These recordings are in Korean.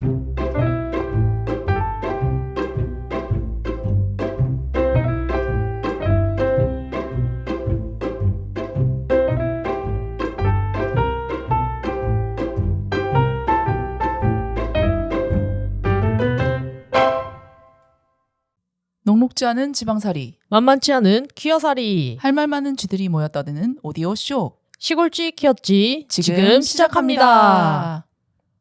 녹록지 않은 지방살이, 만만치 않은 퀴어살이, 할 말 많은 쥐들이 모여 떠드는 오디오쇼. 시골쥐 퀴어쥐 지금 시작합니다.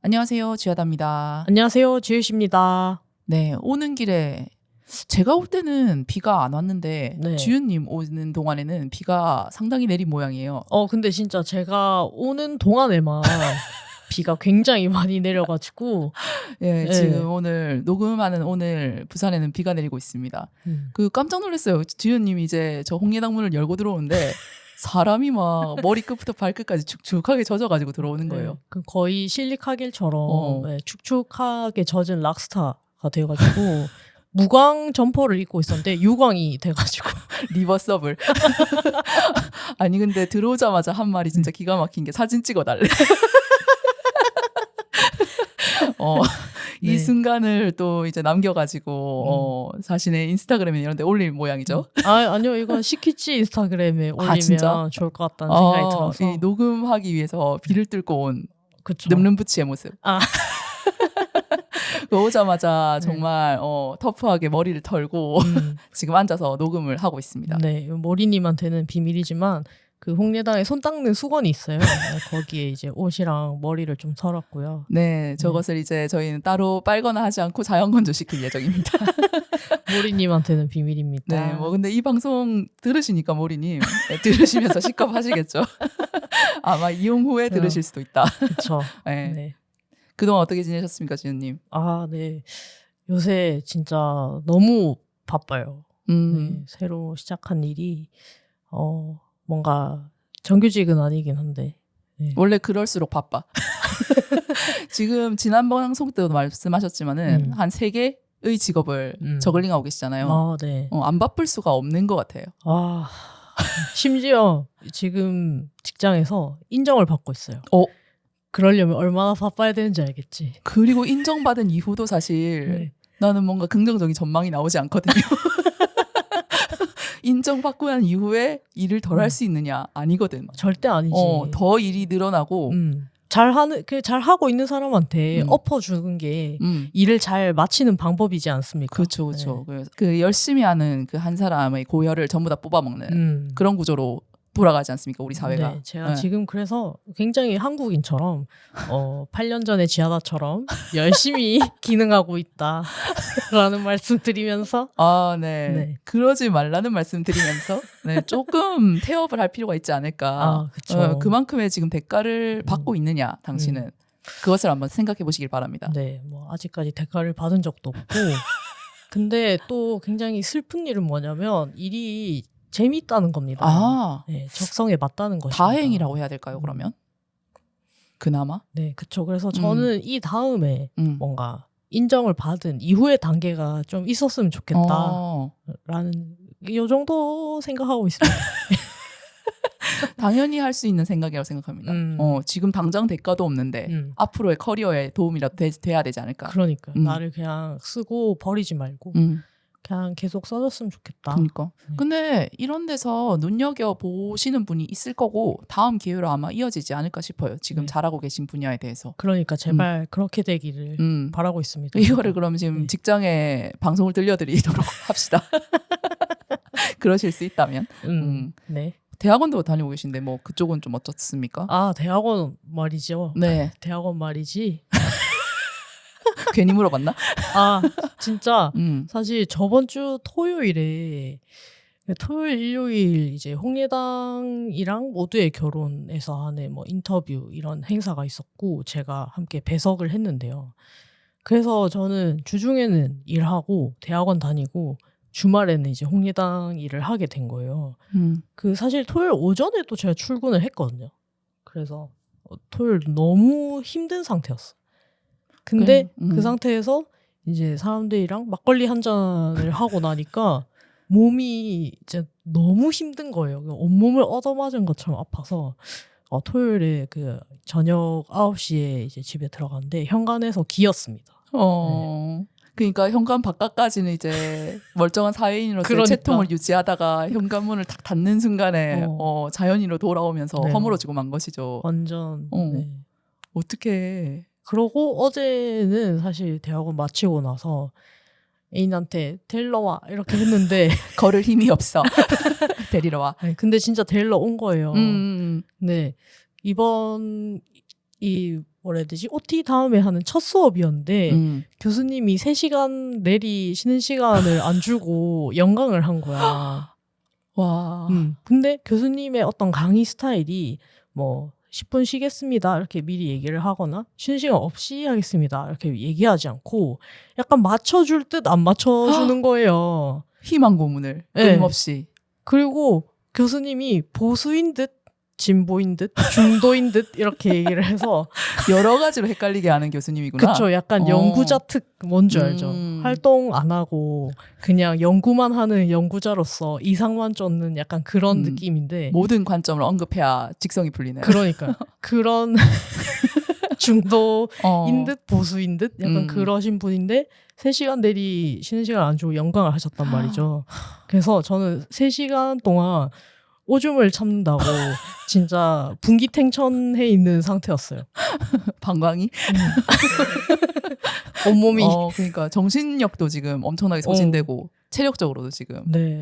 안녕하세요, 지하다입니다. 안녕하세요, 지유씨입니다. 네, 오는 길에 제가 올 때는 비가 안 왔는데 네. 지윤님 오는 동안에는 비가 상당히 내린 모양이에요. 근데 진짜 제가 오는 동안에만 비가 굉장히 많이 내려가지고 예, 네. 지금 오늘 녹음하는 오늘 부산에는 비가 내리고 있습니다. 그 깜짝 놀랐어요. 지윤님이 이제 저 홍예당문을 열고 들어오는데 사람이 막 머리끝부터 발끝까지 축축하게 젖어가지고 들어오는 거예요. 네, 그 거의 실리카겔처럼 어. 네, 축축하게 젖은 락스타가 돼가지고 무광 점퍼를 입고 있었는데 유광이 돼가지고 리버서블. 아니 근데 들어오자마자 한 말이 진짜 기가 막힌 게 사진 찍어달래. 이 네. 순간을 또 이제 남겨가지고 자신의 인스타그램에 이런 데 올릴 모양이죠. 아니요, 이건 시키치 인스타그램에 올리면 진짜? 좋을 것 같다는 생각이 들어서. 이 녹음하기 위해서 비를 뚫고 온 그쵸. 늠름부치의 모습. 아. 오자마자 네. 정말 터프하게 머리를 털고 지금 앉아서 녹음을 하고 있습니다. 네, 모리님한테는 비밀이지만 그 홍례당에 손 닦는 수건이 있어요. 네, 거기에 이제 옷이랑 머리를 좀 털었고요. 네, 저것을 이제 저희는 따로 빨거나 하지 않고 자연 건조시킬 예정입니다. 모리님한테는 비밀입니다. 네, 뭐 근데 이 방송 들으시니까 모리님 들으시면서 식겁하시겠죠. 아마 이용 후에 들으실 수도 있다. 그렇죠. 네. 네. 그동안 어떻게 지내셨습니까, 지은님? 네. 요새 진짜 너무 바빠요. 네, 새로 시작한 일이 뭔가 정규직은 아니긴 한데. 네. 원래 그럴수록 바빠. 지금 지난 방송 때도 말씀하셨지만은 한 3개의 직업을 저글링하고 계시잖아요. 네. 안 바쁠 수가 없는 것 같아요. 심지어 지금 직장에서 인정을 받고 있어요. 그러려면 얼마나 바빠야 되는지 알겠지. 그리고 인정받은 이후도 사실 네. 나는 뭔가 긍정적인 전망이 나오지 않거든요. 인정받고 난 이후에 일을 덜 할 수 있느냐? 아니거든. 절대 아니지. 더 일이 늘어나고 잘하고 있는 사람한테 엎어주는 게 일을 잘 마치는 방법이지 않습니까? 그렇죠. 네. 그 열심히 하는 그 한 사람의 고열을 전부 다 뽑아먹는 그런 구조로 돌아가지 않습니까? 우리 사회가. 네, 제가 지금 그래서 굉장히 한국인처럼 8년 전에 지하다처럼 열심히 기능하고 있다라는 말씀 드리면서 네. 그러지 말라는 말씀 드리면서 조금 태업을 할 필요가 있지 않을까. 그쵸. 그만큼의 지금 대가를 받고 있느냐, 당신은. 그것을 한번 생각해 보시길 바랍니다. 네, 뭐 아직까지 대가를 받은 적도 없고. 근데 또 굉장히 슬픈 일은 뭐냐면 일이 재미있다는 겁니다. 네, 적성에 맞다는 것입니다. 다행이라고 해야 될까요, 그러면? 그나마? 네, 그렇죠. 그래서 저는 이 다음에 뭔가 인정을 받은 이후의 단계가 좀 있었으면 좋겠다라는 이 정도 생각하고 있습니다. 당연히 할 수 있는 생각이라고 생각합니다. 지금 당장 대가도 없는데 앞으로의 커리어에 도움이라도 돼야 되지 않을까. 그러니까 나를 그냥 쓰고 버리지 말고 그냥 계속 써줬으면 좋겠다. 그러니까. 근데 이런 데서 눈여겨보시는 분이 있을 거고 다음 기회로 아마 이어지지 않을까 싶어요. 지금 잘하고 계신 분야에 대해서. 그러니까 제발 그렇게 되기를 바라고 있습니다. 이거를 그럼 지금 직장에 방송을 들려드리도록 합시다. 그러실 수 있다면. 네. 대학원도 다니고 계신데 뭐 그쪽은 좀 어떻습니까? 대학원 말이죠. 네. 대학원 말이지. 괜히 물어봤나? 진짜 사실 저번 주 토요일, 일요일 이제 홍례당이랑 모두의 결혼에서 하는 뭐 인터뷰 이런 행사가 있었고 제가 함께 배석을 했는데요. 그래서 저는 주중에는 일하고 대학원 다니고 주말에는 이제 홍례당 일을 하게 된 거예요. 그 사실 토요일 오전에도 제가 출근을 했거든요. 그래서 토요일 너무 힘든 상태였어. 근데 그 상태에서 이제 사람들이랑 막걸리 한 잔을 하고 나니까 몸이 이제 너무 힘든 거예요. 온몸을 얻어맞은 것처럼 아파서 토요일에 그 저녁 9시에 이제 집에 들어갔는데 현관에서 기었습니다. 그러니까 현관 바깥까지는 이제 멀쩡한 사회인으로서 그러니까. 채통을 유지하다가 현관문을 탁 닫는 순간에 자연인으로 돌아오면서 네. 허물어지고 만 것이죠. 완전. 네. 어떻게? 그러고 어제는 사실 대학원 마치고 나서 애인한테 데리러 와 이렇게 했는데 걸을 힘이 없어. 데리러 와. 아니, 근데 진짜 데리러 온 거예요. 네. 이번 뭐라 해야 되지? OT 다음에 하는 첫 수업이었는데 교수님이 3시간 내리 쉬는 시간을 안 주고 연강을 한 거야. 와. 근데 교수님의 어떤 강의 스타일이 뭐 10분 쉬겠습니다 이렇게 미리 얘기를 하거나 쉬는 시간 없이 하겠습니다 이렇게 얘기하지 않고 약간 맞춰줄 듯 안 맞춰주는 거예요. 희망 고문을 끊임없이. 네. 그리고 교수님이 보수인 듯 진보인 듯 중도인 듯 이렇게 얘기를 해서 여러 가지로 헷갈리게 하는 교수님이구나. 그쵸. 약간 연구자 특 뭔지 알죠? 활동 안 하고 그냥 연구만 하는 연구자로서 이상만 쫓는 약간 그런 느낌인데 모든 관점을 언급해야 직성이 풀리네. 그러니까 그런 중도인 듯 보수인 듯 약간 그러신 분인데 3시간 내리 쉬는 시간 안 주고 연강을 하셨단 말이죠. 그래서 저는 3시간 동안 오줌을 참는다고 진짜 분기탱천해 있는 상태였어요. 방광이? 온몸이. 그러니까 정신력도 지금 엄청나게 소진되고 체력적으로도 지금. 네.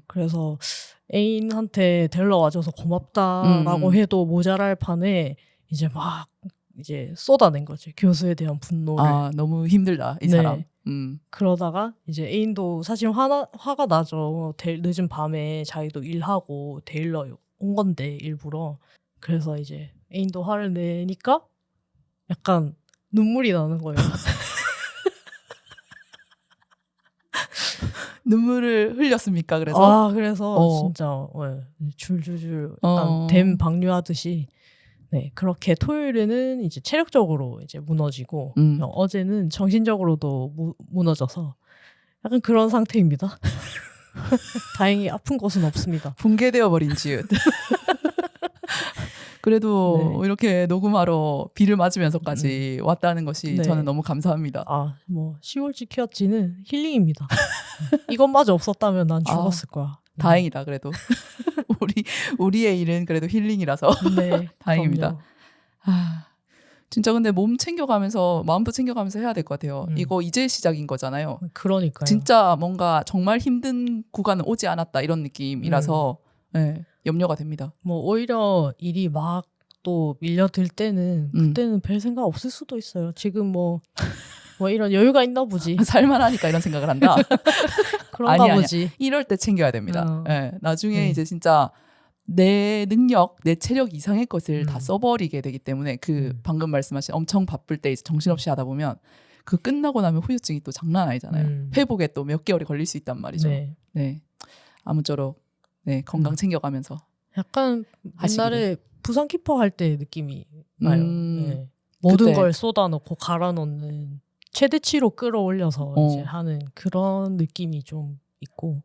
그래서 애인한테 데리러 와줘서 고맙다라고 해도 모자랄 판에 이제 막 이제 쏟아낸 거지. 교수에 대한 분노를. 아, 너무 힘들다 이 네. 사람. 그러다가 이제 애인도 사실 화가 나죠. 늦은 밤에 자기도 일하고 데일러 온 건데 일부러. 그래서 이제 애인도 화를 내니까 약간 눈물이 나는 거예요. 눈물을 흘렸습니까? 그래서 그래서 진짜 줄줄줄 약간 댐 방류하듯이 네, 그렇게 토요일에는 이제 체력적으로 이제 무너지고 어제는 정신적으로도 무너져서 약간 그런 상태입니다. 다행히 아픈 것은 없습니다. 붕괴되어 버린 지읒. 그래도 네. 이렇게 녹음하러 비를 맞으면서까지 왔다는 것이 네. 저는 너무 감사합니다. 뭐 10월치 키웠지는 힐링입니다. 이것마저 없었다면 난 죽었을 거야. 다행이다 그래도. 우리의 일은 그래도 힐링이라서 네, 다행입니다. 진짜 근데 몸 챙겨가면서 마음도 챙겨가면서 해야 될 것 같아요. 이거 이제 시작인 거잖아요. 그러니까요. 진짜 뭔가 정말 힘든 구간은 오지 않았다 이런 느낌이라서 네, 염려가 됩니다. 뭐 오히려 일이 막 또 밀려들 때는 그때는 별 생각 없을 수도 있어요. 지금 뭐 이런 여유가 있나 보지. 살만하니까 이런 생각을 한다. 그런가 보지. 이럴 때 챙겨야 됩니다. 네, 나중에 이제 진짜 내 능력, 내 체력 이상의 것을 다 써버리게 되기 때문에 방금 말씀하신 엄청 바쁠 때 이제 정신없이 하다 보면 그 끝나고 나면 후유증이 또 장난 아니잖아요. 회복에 또 몇 개월이 걸릴 수 있단 말이죠. 네. 아무쪼록 건강 챙겨가면서 약간 하시기를. 옛날에 부산 키퍼 할 때 느낌이 나요. 네. 모든 걸 쏟아놓고 갈아놓는 최대치로 끌어올려서 이제 하는 그런 느낌이 좀 있고.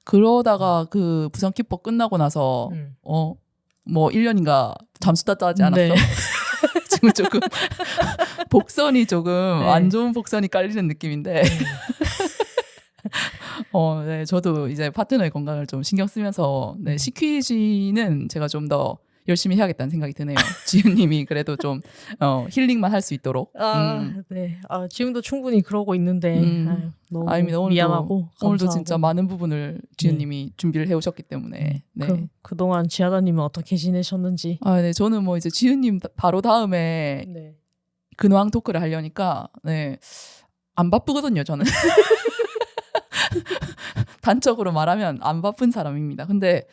그러다가 그 부산 키퍼 끝나고 나서 뭐 1년인가 잠수 탔다 하지 않았어? 네. 지금 조금 복선이 조금 안 좋은 복선이 깔리는 느낌인데 네, 저도 이제 파트너의 건강을 좀 신경 쓰면서 시퀴즈는 제가 좀 더 열심히 해야겠다는 생각이 드네요. 지은님이 그래도 좀 힐링만 할 수 있도록. 네. 지금도 충분히 그러고 있는데 너무 아닙니다. 미안하고 오늘도 감사하고. 진짜 많은 부분을 지은님이 준비를 해오셨기 때문에. 네. 그동안 지하다님은 어떻게 지내셨는지. 네, 저는 뭐 이제 지은님 바로 다음에 근황 토크를 하려니까 안 바쁘거든요. 저는. 단적으로 말하면 안 바쁜 사람입니다. 근데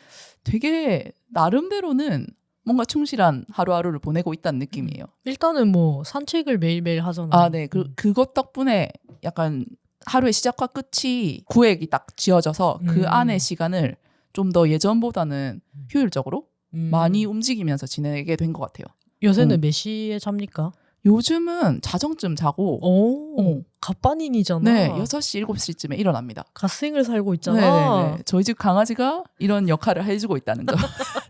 되게 나름대로는 뭔가 충실한 하루하루를 보내고 있다는 느낌이에요. 일단은 뭐 산책을 매일매일 하잖아요. 네. 그것 덕분에 약간 하루의 시작과 끝이 구획이 딱 지어져서 그 안의 시간을 좀 더 예전보다는 효율적으로 많이 움직이면서 지내게 된 것 같아요. 요새는 몇 시에 잡니까? 요즘은 자정쯤 자고 오, 갑반인이잖아. 네, 6시, 7시쯤에 일어납니다. 갓생을 살고 있잖아. 네네네. 저희 집 강아지가 이런 역할을 해주고 있다는 점.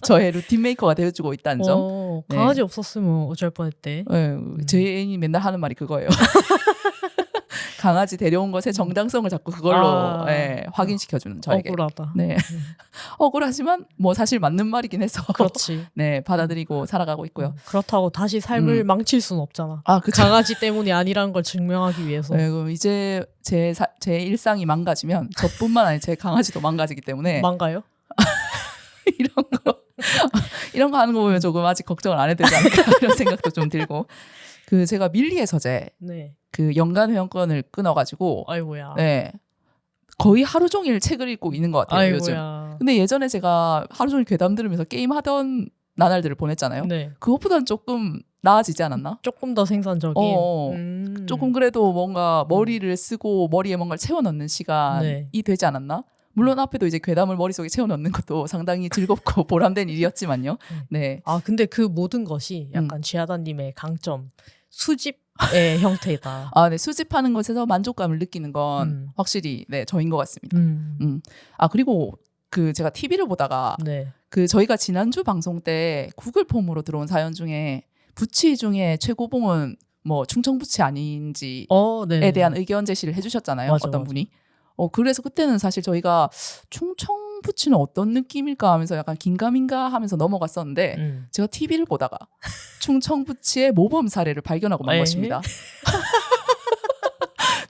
저의 루틴 메이커가 되어주고 있다는 점. 네. 강아지 없었으면 어쩔 뻔했대. 네, 제 애인이 맨날 하는 말이 그거예요. 강아지 데려온 것의 정당성을 자꾸 그걸로 확인시켜주는 저에게. 억울하다. 네. 억울하지만 뭐 사실 맞는 말이긴 해서 그렇지. 네, 받아들이고 살아가고 있고요. 그렇다고 다시 삶을 망칠 순 없잖아. 그쵸. 강아지 때문이 아니라는 걸 증명하기 위해서. 네, 그럼 이제 제 일상이 망가지면 저뿐만 아니라 제 강아지도 망가지기 때문에 망가요? 이런 거 하는 거 보면 조금 아직 걱정을 안 해도 되지 않을까 이런 생각도 좀 들고. 제가 밀리의 서재 네. 연간 회원권을 끊어가지고 아이고야. 네, 거의 하루 종일 책을 읽고 있는 것 같아요. 요즘. 근데 예전에 제가 하루 종일 괴담 들으면서 게임 하던 나날들을 보냈잖아요. 네. 그것보다는 조금 나아지지 않았나? 조금 더 생산적인. 조금 그래도 뭔가 머리를 쓰고 머리에 뭔가를 채워넣는 시간이 되지 않았나? 물론 앞에도 이제 괴담을 머릿속에 채워넣는 것도 상당히 즐겁고 보람된 일이었지만요. 네. 근데 그 모든 것이 약간 쥐하다님의 강점, 수집의 형태다. 네. 수집하는 것에서 만족감을 느끼는 건 확실히 네, 저인 것 같습니다. 그리고 제가 TV를 보다가 네. 저희가 지난주 방송 때 구글 폼으로 들어온 사연 중에 부치 중에 최고봉은 뭐 충청부치 아닌지에 대한 의견 제시를 해주셨잖아요. 어떤 분이. 그래서 그때는 사실 저희가 충청부치는 어떤 느낌일까 하면서 약간 긴가민가 하면서 넘어갔었는데 제가 TV를 보다가 충청부치의 모범 사례를 발견하고 만 것입니다.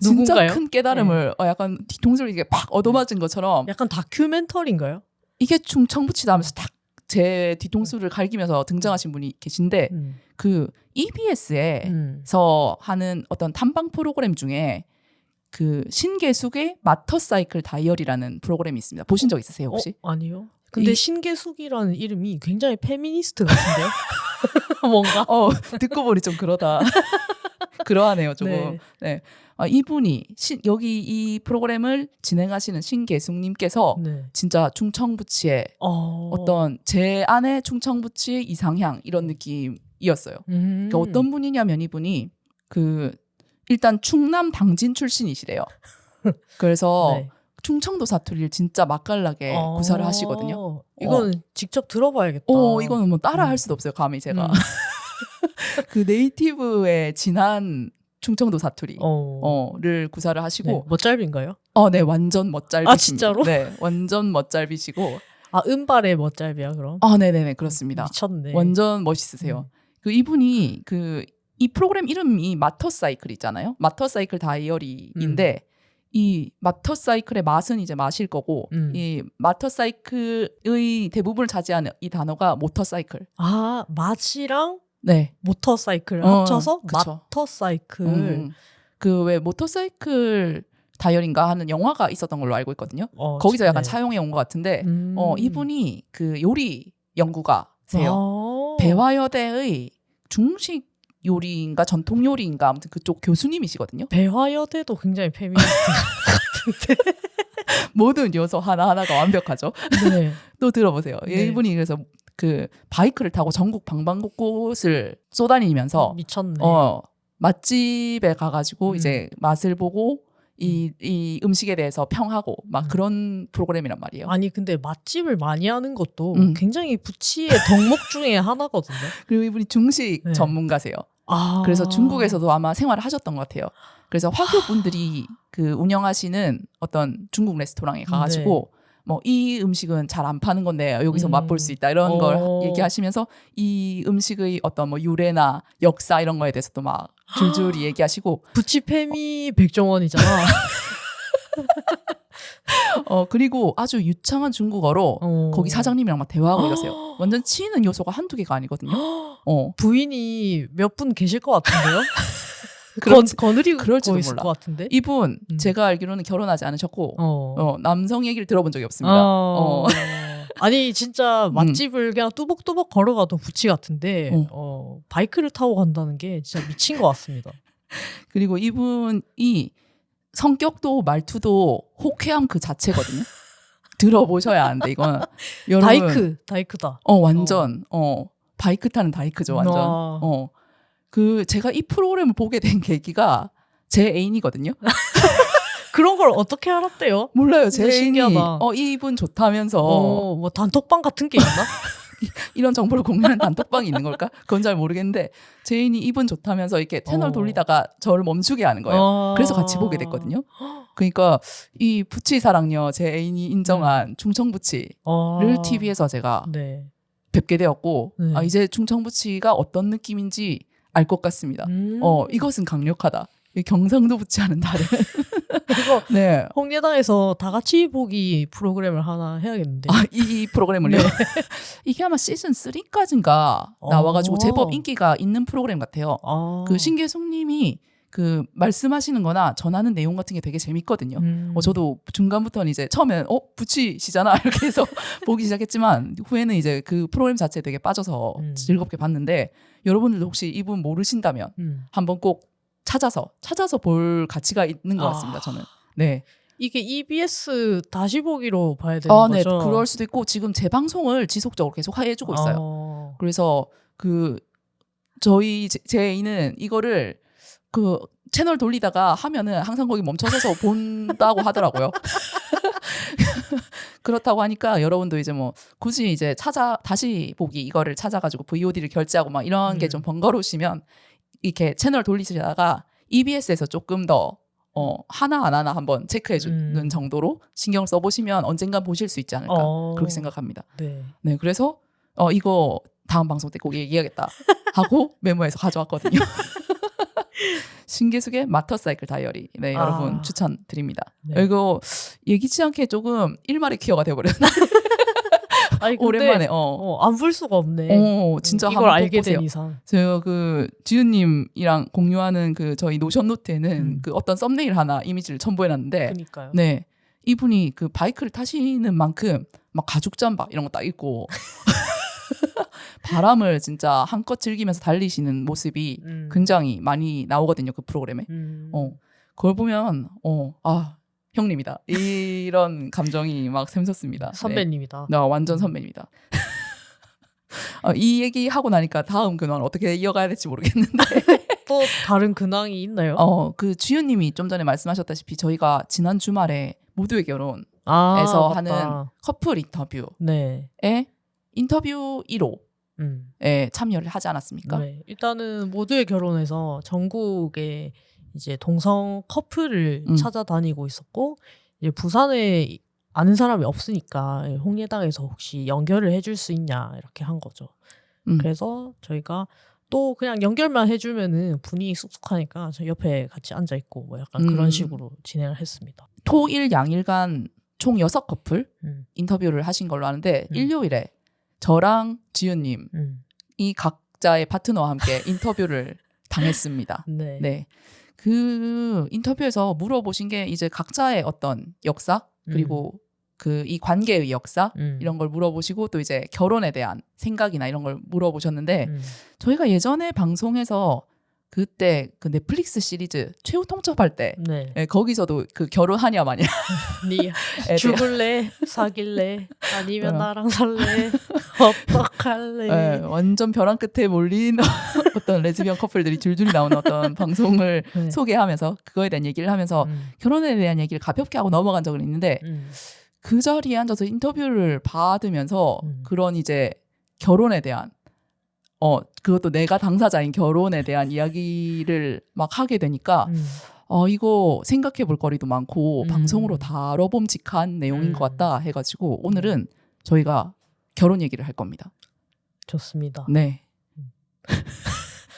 진짜 누군가요? 큰 깨달음을 약간 뒤통수를 이게 팍 얻어맞은 것처럼 약간 다큐멘터리인가요? 이게 충청부치다 하면서 딱 제 뒤통수를 갈기면서 등장하신 분이 계신데 EBS에서 하는 어떤 탐방 프로그램 중에 신계숙의 마터사이클 다이어리라는 프로그램이 있습니다. 보신 적 있으세요 혹시? 아니요. 근데 신계숙이라는 이름이 굉장히 페미니스트 같은데요? 뭔가? 듣고 보니 좀 그러다. 그러하네요 조금. 네. 이분이 여기 이 프로그램을 진행하시는 신계숙님께서 진짜 충청부치의 어떤 제 안에 충청부치의 이상향 이런 느낌이었어요. 그러니까 어떤 분이냐면 이분이 일단 충남 당진 출신이시래요. 그래서 충청도 사투리를 진짜 맛깔나게 구사를 하시거든요. 이건 직접 들어봐야겠다. 이거는 뭐 따라 할 수도 없어요. 감히 제가. 네이티브의 진한 충청도 사투리를 구사를 하시고. 멋잘비인가요? 네, 완전 멋잘비십니다. 진짜로? 네, 완전 멋잘비시고. 은발의 멋잘비야 그럼? 네네네, 그렇습니다. 미쳤네. 완전 멋있으세요. 이분이 이 프로그램 이름이 마터사이클이잖아요. 마터사이클 다이어리인데 이 마터사이클의 맛은 이제 마실 거고 이 마터사이클의 대부분을 차지하는 이 단어가 모터사이클. 맛이랑 네. 모터사이클 합쳐서 그쵸. 마터사이클. 왜 모터사이클 다이어리인가 하는 영화가 있었던 걸로 알고 있거든요. 거기서 약간 차용해 온 것 같은데 이분이 요리 연구가세요. 배화여대의 중식 요리인가 전통 요리인가 아무튼 그쪽 교수님이시거든요. 배화여대도 굉장히 페미니스트 같은데 모든 요소 하나하나가 완벽하죠. 네. 또 들어보세요. 이분이 그래서 바이크를 타고 전국 방방곳곳을 쏘다니면서 미쳤네. 맛집에 가가지고 이제 맛을 보고 이 음식에 대해서 평하고 막 그런 프로그램이란 말이에요. 아니 근데 맛집을 많이 하는 것도 굉장히 부치의 덕목 중에 하나거든요. 그리고 이분이 중식 전문가세요. 그래서 중국에서도 아마 생활을 하셨던 것 같아요. 그래서 화교분들이 운영하시는 어떤 중국 레스토랑에 가가지고 뭐 이 음식은 잘 안 파는 건데 여기서 맛볼 수 있다 이런 걸 얘기하시면서 이 음식의 어떤 뭐 유래나 역사 이런 거에 대해서도 막 줄줄이 얘기하시고. 부치 페미 백종원이잖아. 그리고 아주 유창한 중국어로 거기 사장님이랑 막 대화하고 이러세요. 완전 치이는 요소가 한두 개가 아니거든요. 부인이 몇 분 계실 것 같은데요? 거느리고 그럴지도 있을 몰라. 것 같은데? 이분 제가 알기로는 결혼하지 않으셨고 남성 얘기를 들어본 적이 없습니다. 아니 진짜 맛집을 그냥 뚜벅뚜벅 걸어가도 부치 같은데 바이크를 타고 간다는 게 진짜 미친 것 같습니다. 그리고 이분이 성격도 말투도 호쾌함 그 자체거든요. 들어보셔야 하는데 이건 여러분 다이크다. 완전 바이크 타는 다이크죠 완전. 그 제가 이 프로그램을 보게 된 계기가 제 애인이거든요. 그런 걸 어떻게 알았대요? 몰라요. 제 애인이 신기하다. 이분 좋다면서 뭐 단톡방 같은 게 있나? 이런 정보를 공유하는 단톡방이 있는 걸까? 그건 잘 모르겠는데 제 애인이 이분 좋다면서 이렇게 채널 돌리다가 저를 멈추게 하는 거예요. 그래서 같이 보게 됐거든요. 그러니까 이 부치 사랑녀 제 애인이 인정한 충청부치를 TV에서 제가 네. 뵙게 되었고 네. 이제 충청부치가 어떤 느낌인지 알 것 같습니다. 이것은 강력하다. 이 경상도 부치와는 다른. 이거 네. 홍예당에서 다 같이 보기 프로그램을 하나 해야겠는데. 이 프로그램을요? 네. 이게 아마 시즌 3까지인가 나와가지고 제법 인기가 있는 프로그램 같아요. 그 신계숙님이 그 말씀하시는 거나 전하는 내용 같은 게 되게 재밌거든요. 저도 중간부터는 이제 처음엔 부치시잖아 이렇게 해서 보기 시작했지만 후에는 이제 그 프로그램 자체에 되게 빠져서 즐겁게 봤는데 여러분들도 혹시 이분 모르신다면 한번 꼭 찾아서 볼 가치가 있는 것 같습니다. 저는. 네. 이게 EBS 다시 보기로 봐야 되는 네, 거죠? 그럴 수도 있고 지금 재방송을 지속적으로 계속 해주고 있어요. 그래서 그 저희 제 애인은 이거를 그 채널 돌리다가 하면은 항상 거기 멈춰서서 본다고 하더라고요. 그렇다고 하니까 여러분도 이제 뭐 굳이 이제 다시 보기 이거를 찾아가지고 VOD를 결제하고 막 이런 게 좀 번거로우시면 이렇게 채널 돌리시다가 EBS에서 조금 더 하나 안 하나 한번 체크해주는 정도로 신경을 써보시면 언젠간 보실 수 있지 않을까 그렇게 생각합니다. 네, 그래서 이거 다음 방송 때 꼭 얘기해야겠다 하고 메모해서 가져왔거든요. 신계숙의 마터사이클 다이어리. 네, 여러분 추천드립니다. 네. 이거 예기치 않게 조금 일말의 퀴어가 돼버렸네. 아니, 오랜만에 안 볼 수가 없네. 진짜 이걸 한번 알게 보세요. 된 이상. 제가 그 지윤님이랑 공유하는 그 저희 노션 노트에는 그 어떤 썸네일 하나 이미지를 첨부해놨는데, 그러니까요. 네, 이분이 그 바이크를 타시는 만큼 막 가죽 잠바 이런 거 딱 입고 바람을 진짜 한껏 즐기면서 달리시는 모습이 굉장히 많이 나오거든요. 그 프로그램에. 그걸 보면 형님이다. 이런 감정이 막 샘솟습니다. 선배님이다. 네, 완전 선배입니다. 이 얘기 하고 나니까 다음 근황을 어떻게 이어가야 될지 모르겠는데 또 다른 근황이 있나요? 그 주연님이 좀 전에 말씀하셨다시피 저희가 지난 주말에 모두의 결혼에서 하는 커플 인터뷰에 인터뷰 1호에 참여를 하지 않았습니까? 네. 일단은 모두의 결혼에서 전국에 이제 동성 커플을 찾아다니고 있었고 이제 부산에 아는 사람이 없으니까 홍예당에서 혹시 연결을 해줄 수 있냐 이렇게 한 거죠. 그래서 저희가 또 그냥 연결만 해주면은 분위기 쑥쑥하니까 저 옆에 같이 앉아 있고 뭐 약간 그런 식으로 진행을 했습니다. 토일 양일간 총 6커플 인터뷰를 하신 걸로 아는데 일요일에 저랑 지윤님 이 각자의 파트너와 함께 인터뷰를 당했습니다. 네. 그 인터뷰에서 물어보신 게 이제 각자의 어떤 역사 그리고 그 이 관계의 역사 이런 걸 물어보시고 또 이제 결혼에 대한 생각이나 이런 걸 물어보셨는데 저희가 예전에 방송에서 그때 그 넷플릭스 시리즈 최후 통첩할 때 거기서도 그 결혼하냐 마냐 네 죽을래 사귈래 아니면 나랑 살래 어떡할래 완전 벼랑 끝에 몰린 어떤 레즈비언 커플들이 줄줄이 나오는 어떤 방송을 소개하면서 그거에 대한 얘기를 하면서 결혼에 대한 얘기를 가볍게 하고 넘어간 적은 있는데 그 자리에 앉아서 인터뷰를 받으면서 그런 이제 결혼에 대한 그것도 내가 당사자인 결혼에 대한 이야기를 막 하게 되니까 이거 생각해 볼 거리도 많고 방송으로 다뤄봄직한 내용인 것 같다 해가지고 오늘은 저희가 결혼 얘기를 할 겁니다. 좋습니다. 네.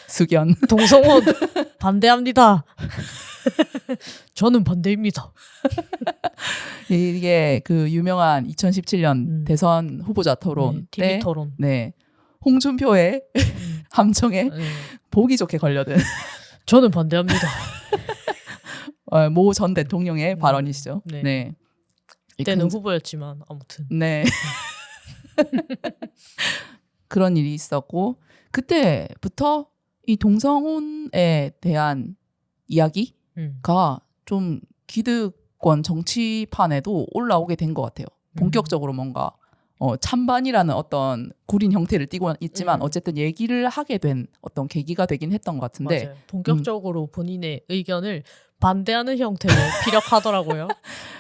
숙연. 동성혼 반대합니다. 저는 반대입니다. 이게 그 유명한 2017년 대선 후보자 토론 TV 토론. 네. 홍준표의 함정에 보기 좋게 걸려든 저는 반대합니다. 모 전 대통령의 발언이시죠. 네. 그때는 후보였지만 아무튼. 네. 그런 일이 있었고 그때부터 이 동성혼에 대한 이야기가 좀 기득권 정치판에도 올라오게 된 것 같아요. 본격적으로 뭔가 찬반이라는 어떤 구린 형태를 띠고 있지만 어쨌든 얘기를 하게 된 어떤 계기가 되긴 했던 것 같은데 맞아요. 본격적으로 본인의 의견을 반대하는 형태로 피력하더라고요.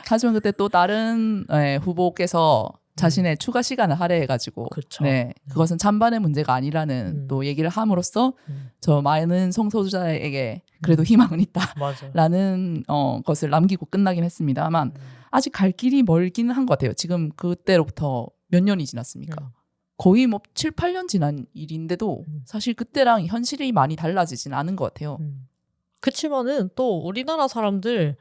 하지만 그때 또 다른 후보께서 자신의 추가 시간을 할애해가지고 그쵸. 네, 그것은 찬반의 문제가 아니라는 또 얘기를 함으로써 저 많은 성소수자에게 그래도 희망은 있다라는 것을 남기고 끝나긴 했습니다만 아직 갈 길이 멀긴 한 것 같아요. 지금 그때로부터 몇 년이 지났습니까? 거의 뭐 7, 8년 지난 일인데도 사실 그때랑 현실이 많이 달라지진 않은 것 같아요. 그치만은 또 우리나라 사람들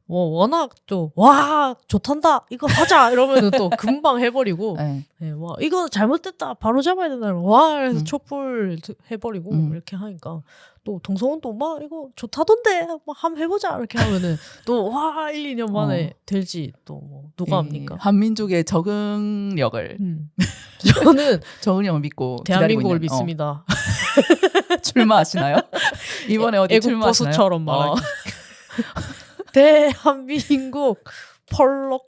뭐 워낙 또 와 좋단다 이거 하자 이러면은 또 금방 해버리고 네, 뭐 이거 잘못됐다 바로 잡아야 된다 와 그래서 촛불 해버리고 이렇게 하니까 또 동성원도 막 이거 좋다던데 막 한번 해보자 이렇게 하면은 또 와 1, 2년 만에 될지 또 뭐 누가 합니까? 한민족의 적응력을 저는 적응력을 믿고 대한민국을 기다리고 있는, 믿습니다. 출마하시나요? 이번에 어디 출마하시나요? 애국보수처럼 말할게. 대한민국 펄럭.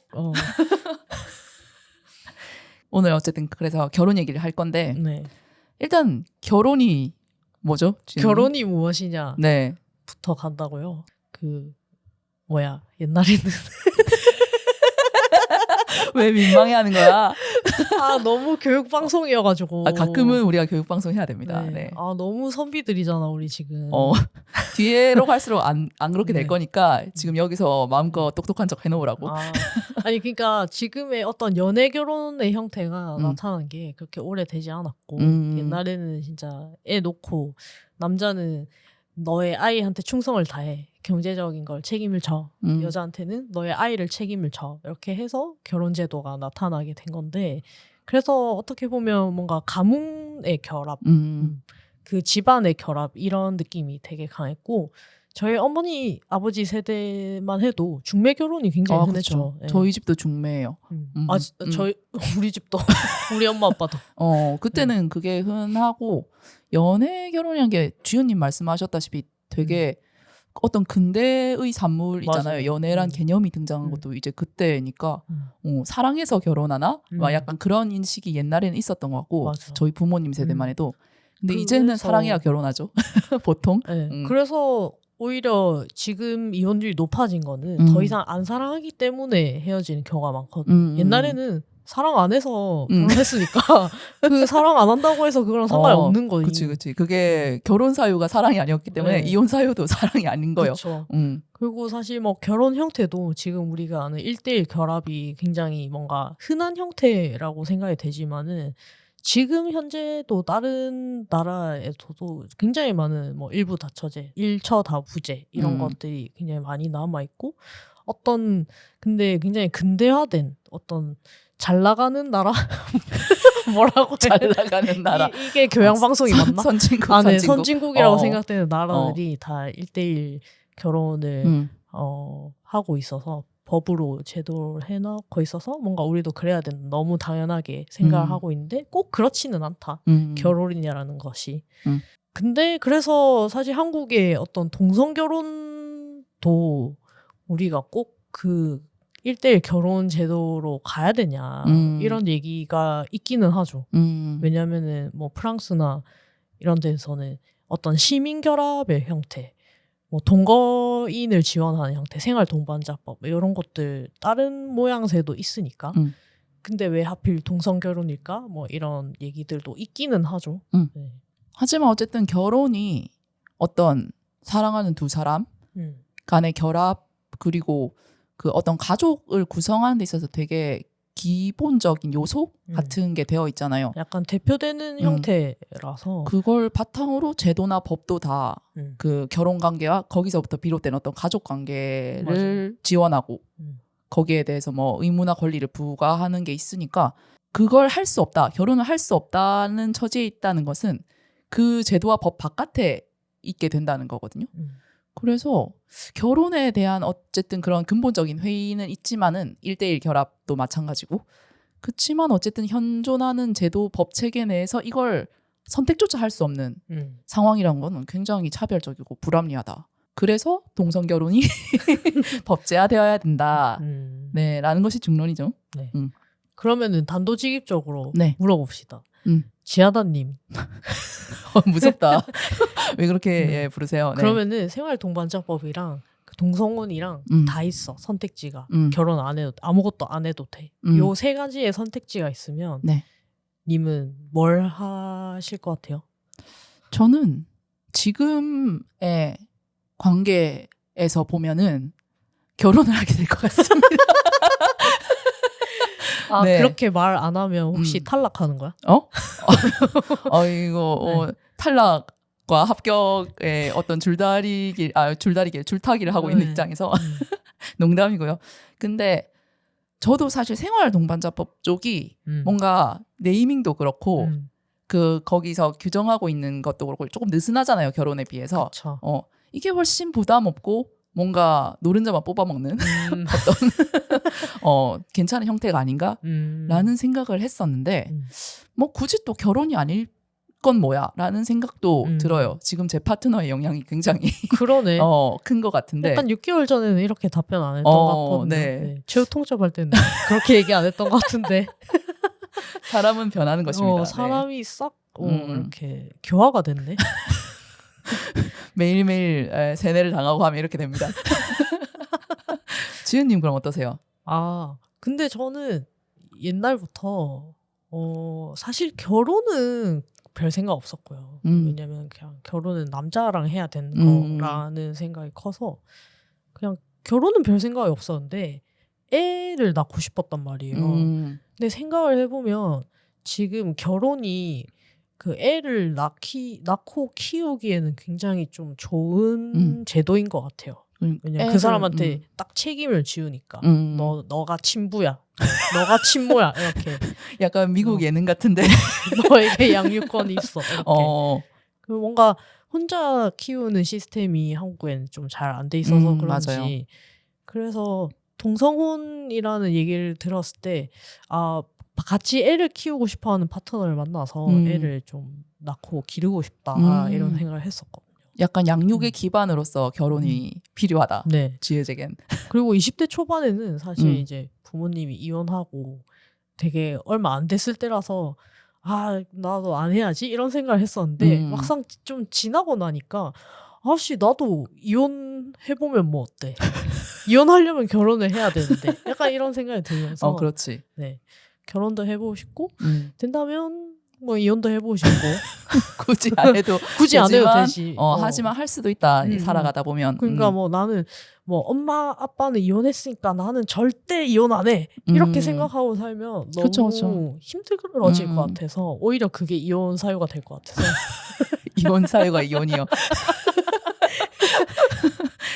오늘 어쨌든 그래서 결혼 얘기를 할 건데 네. 일단 결혼이 뭐죠? 결혼이 무엇이냐? 네. 부터 간다고요. 그 뭐야 옛날에는 왜 민망해하는 거야? 아 너무 교육 방송이어가지고. 가끔은 우리가 교육 방송 해야 됩니다. 네. 네. 아 너무 선비들이잖아 우리 지금. 뒤에로 갈수록 안 그렇게 될 네. 거니까 지금 여기서 마음껏 똑똑한 척 해놓으라고. 아니 그러니까 지금의 어떤 연애 결혼의 형태가 나타난 게 그렇게 오래 되지 않았고 옛날에는 진짜 애 놓고 남자는 너의 아이한테 충성을 다해 경제적인 걸 책임을 져 여자한테는 너의 아이를 책임을 져 이렇게 해서 결혼 제도가 나타나게 된 건데 그래서 어떻게 보면 뭔가 가문의 결합 그 집안의 결합 이런 느낌이 되게 강했고 저희 어머니 아버지 세대만 해도 중매 결혼이 굉장히 흔했죠. 그렇죠. 저희 집도 중매예요. 저희 우리 집도 우리 엄마 아빠도. 그때는 그게 흔하고 연애 결혼이라는 게 주연님 말씀하셨다시피 되게 어떤 근대의 산물 있잖아요. 맞아요. 연애란 개념이 등장한 것도 이제 그때니까 사랑해서 결혼하나? 막 약간 그런 인식이 옛날에는 있었던 것 같고 맞아. 저희 부모님 세대만 해도 근데 이제는 사랑해야 결혼하죠. 보통. 네. 그래서 오히려 지금 이혼율이 높아진 거는 더 이상 안 사랑하기 때문에 헤어지는 경우가 많거든요. 옛날에는 사랑 안 해서 결혼했으니까 그 사랑 안 한다고 해서 그거랑 상관이 없는 거지. 그치. 그게 결혼 사유가 사랑이 아니었기 때문에 이혼 사유도 사랑이 아닌 거예요. 그렇죠. 그리고 사실 뭐 결혼 형태도 지금 우리가 아는 1대1 결합이 굉장히 뭔가 흔한 형태라고 생각이 되지만은 지금 현재도 다른 나라에서도 굉장히 많은 뭐 일부 다처제, 일처다부제 이런 것들이 굉장히 많이 남아 있고 근데 굉장히 근대화된 어떤 잘 나가는 나라 뭐라고 잘 나가는 나라 이게 교양 방송이 맞나? 선진국 네, 선진국이라고 생각되는 나라들이 다 1대1 결혼을 하고 있어서 법으로 제도를 해놓고 있어서 뭔가 우리도 그래야 된다. 너무 당연하게 생각을 하고 있는데 꼭 그렇지는 않다. 결혼이냐라는 것이. 근데 그래서 사실 한국의 어떤 동성 결혼도 우리가 꼭 그 1대1 결혼 제도로 가야 되냐 이런 얘기가 있기는 하죠. 왜냐면은 뭐 프랑스나 이런 데서는 어떤 시민 결합의 형태 뭐 동거인을 지원하는 형태, 생활 동반자법 이런 것들 다른 모양새도 있으니까. 근데 왜 하필 동성 결혼일까? 뭐 이런 얘기들도 있기는 하죠. 네. 하지만 어쨌든 결혼이 어떤 사랑하는 두 사람 간의 결합 그리고 그 어떤 가족을 구성하는 데 있어서 되게 기본적인 요소 같은 게 되어 있잖아요. 약간 대표되는 형태라서 그걸 바탕으로 제도나 법도 다 그 결혼 관계와 거기서부터 비롯된 어떤 가족 관계를 맞아요. 지원하고 거기에 대해서 뭐 의무나 권리를 부과하는 게 있으니까 그걸 할 수 없다. 결혼을 할 수 없다는 처지에 있다는 것은 그 제도와 법 바깥에 있게 된다는 거거든요. 그래서 결혼에 대한 어쨌든 그런 근본적인 회의는 있지만은 1대1 결합도 마찬가지고 그렇지만 어쨌든 현존하는 제도 법 체계 내에서 이걸 선택조차 할 수 없는 상황이란 건 굉장히 차별적이고 불합리하다. 그래서 동성 결혼이 법제화되어야 된다. 네, 라는 것이 중론이죠. 네. 그러면은 단도직입적으로 네. 물어봅시다. 지하다님. 무섭다. 왜 그렇게 네. 예, 부르세요? 네. 그러면은 생활동반자법이랑 그 동성혼이랑 다 있어. 선택지가. 결혼 안 해도 아무것도 안 해도 돼. 요 3가지의 선택지가 있으면 네. 님은 뭘 하실 것 같아요? 저는 지금의 관계에서 보면은 결혼을 하게 될 것 같습니다. 아, 네. 그렇게 말 안 하면 혹시 탈락하는 거야? 이거 네. 탈락과 합격의 어떤 줄다리기를 하고 있는 입장에서 농담이고요. 근데 저도 사실 생활동반자법 쪽이 뭔가 네이밍도 그렇고 거기서 규정하고 있는 것도 그렇고 조금 느슨하잖아요. 결혼에 비해서. 그쵸. 이게 훨씬 부담 없고 뭔가 노른자만 뽑아먹는 어떤 괜찮은 형태가 아닌가라는 생각을 했었는데 뭐 굳이 또 결혼이 아닐 건 뭐야 라는 생각도 들어요. 지금 제 파트너의 영향이 굉장히 그러네. 큰 것 같은데 약간 6개월 전에는 이렇게 답변 안 했던 것 같거든요. 네. 네. 최후 통첩할 때는 그렇게 얘기 안 했던 것 같은데 사람은 변하는 것입니다. 사람이 싹 이렇게 교화가 됐네. 매일매일 세뇌를 당하고 하면 이렇게 됩니다. 지은님 그럼 어떠세요? 근데 저는 옛날부터 사실 결혼은 별 생각 없었고요. 왜냐면 그냥 결혼은 남자랑 해야 되는 거라는 생각이 커서 그냥 결혼은 별 생각이 없었는데 애를 낳고 싶었단 말이에요. 근데 생각을 해보면 지금 결혼이 그 애를 낳고 키우기에는 굉장히 좀 좋은 제도인 것 같아요. 왜냐면 그 사람한테 딱 책임을 지우니까 너가 친부야, 너가 친모야 이렇게 약간 미국 예능 같은데 너에게 양육권이 있어 이렇게. 그 뭔가 혼자 키우는 시스템이 한국엔 좀 잘 안 돼 있어서 그런지 맞아요. 그래서 동성혼이라는 얘기를 들었을 때 같이 애를 키우고 싶어하는 파트너를 만나서 애를 좀 낳고 기르고 싶다 이런 생각을 했었거든요. 약간 양육의 기반으로서 결혼이 필요하다. 네. 지혜제겐. 그리고 20대 초반에는 사실 이제 부모님이 이혼하고 되게 얼마 안 됐을 때라서 나도 안 해야지 이런 생각을 했었는데 막상 좀 지나고 나니까 나도 이혼해보면 뭐 어때? 이혼하려면 결혼을 해야 되는데 약간 이런 생각이 들면서 그렇지. 네. 결혼도 해보고 싶고 된다면 뭐 이혼도 해보고 싶고 굳이 안 해도 굳이 안 해도 되지. 하지만 할 수도 있다. 살아가다 보면. 그러니까 뭐 나는 뭐 엄마 아빠는 이혼했으니까 나는 절대 이혼 안 해. 이렇게 생각하고 살면 너무 그쵸. 힘들어질 것 같아서 오히려 그게 이혼 사유가 될 것 같아서 이혼 사유가 이혼이요.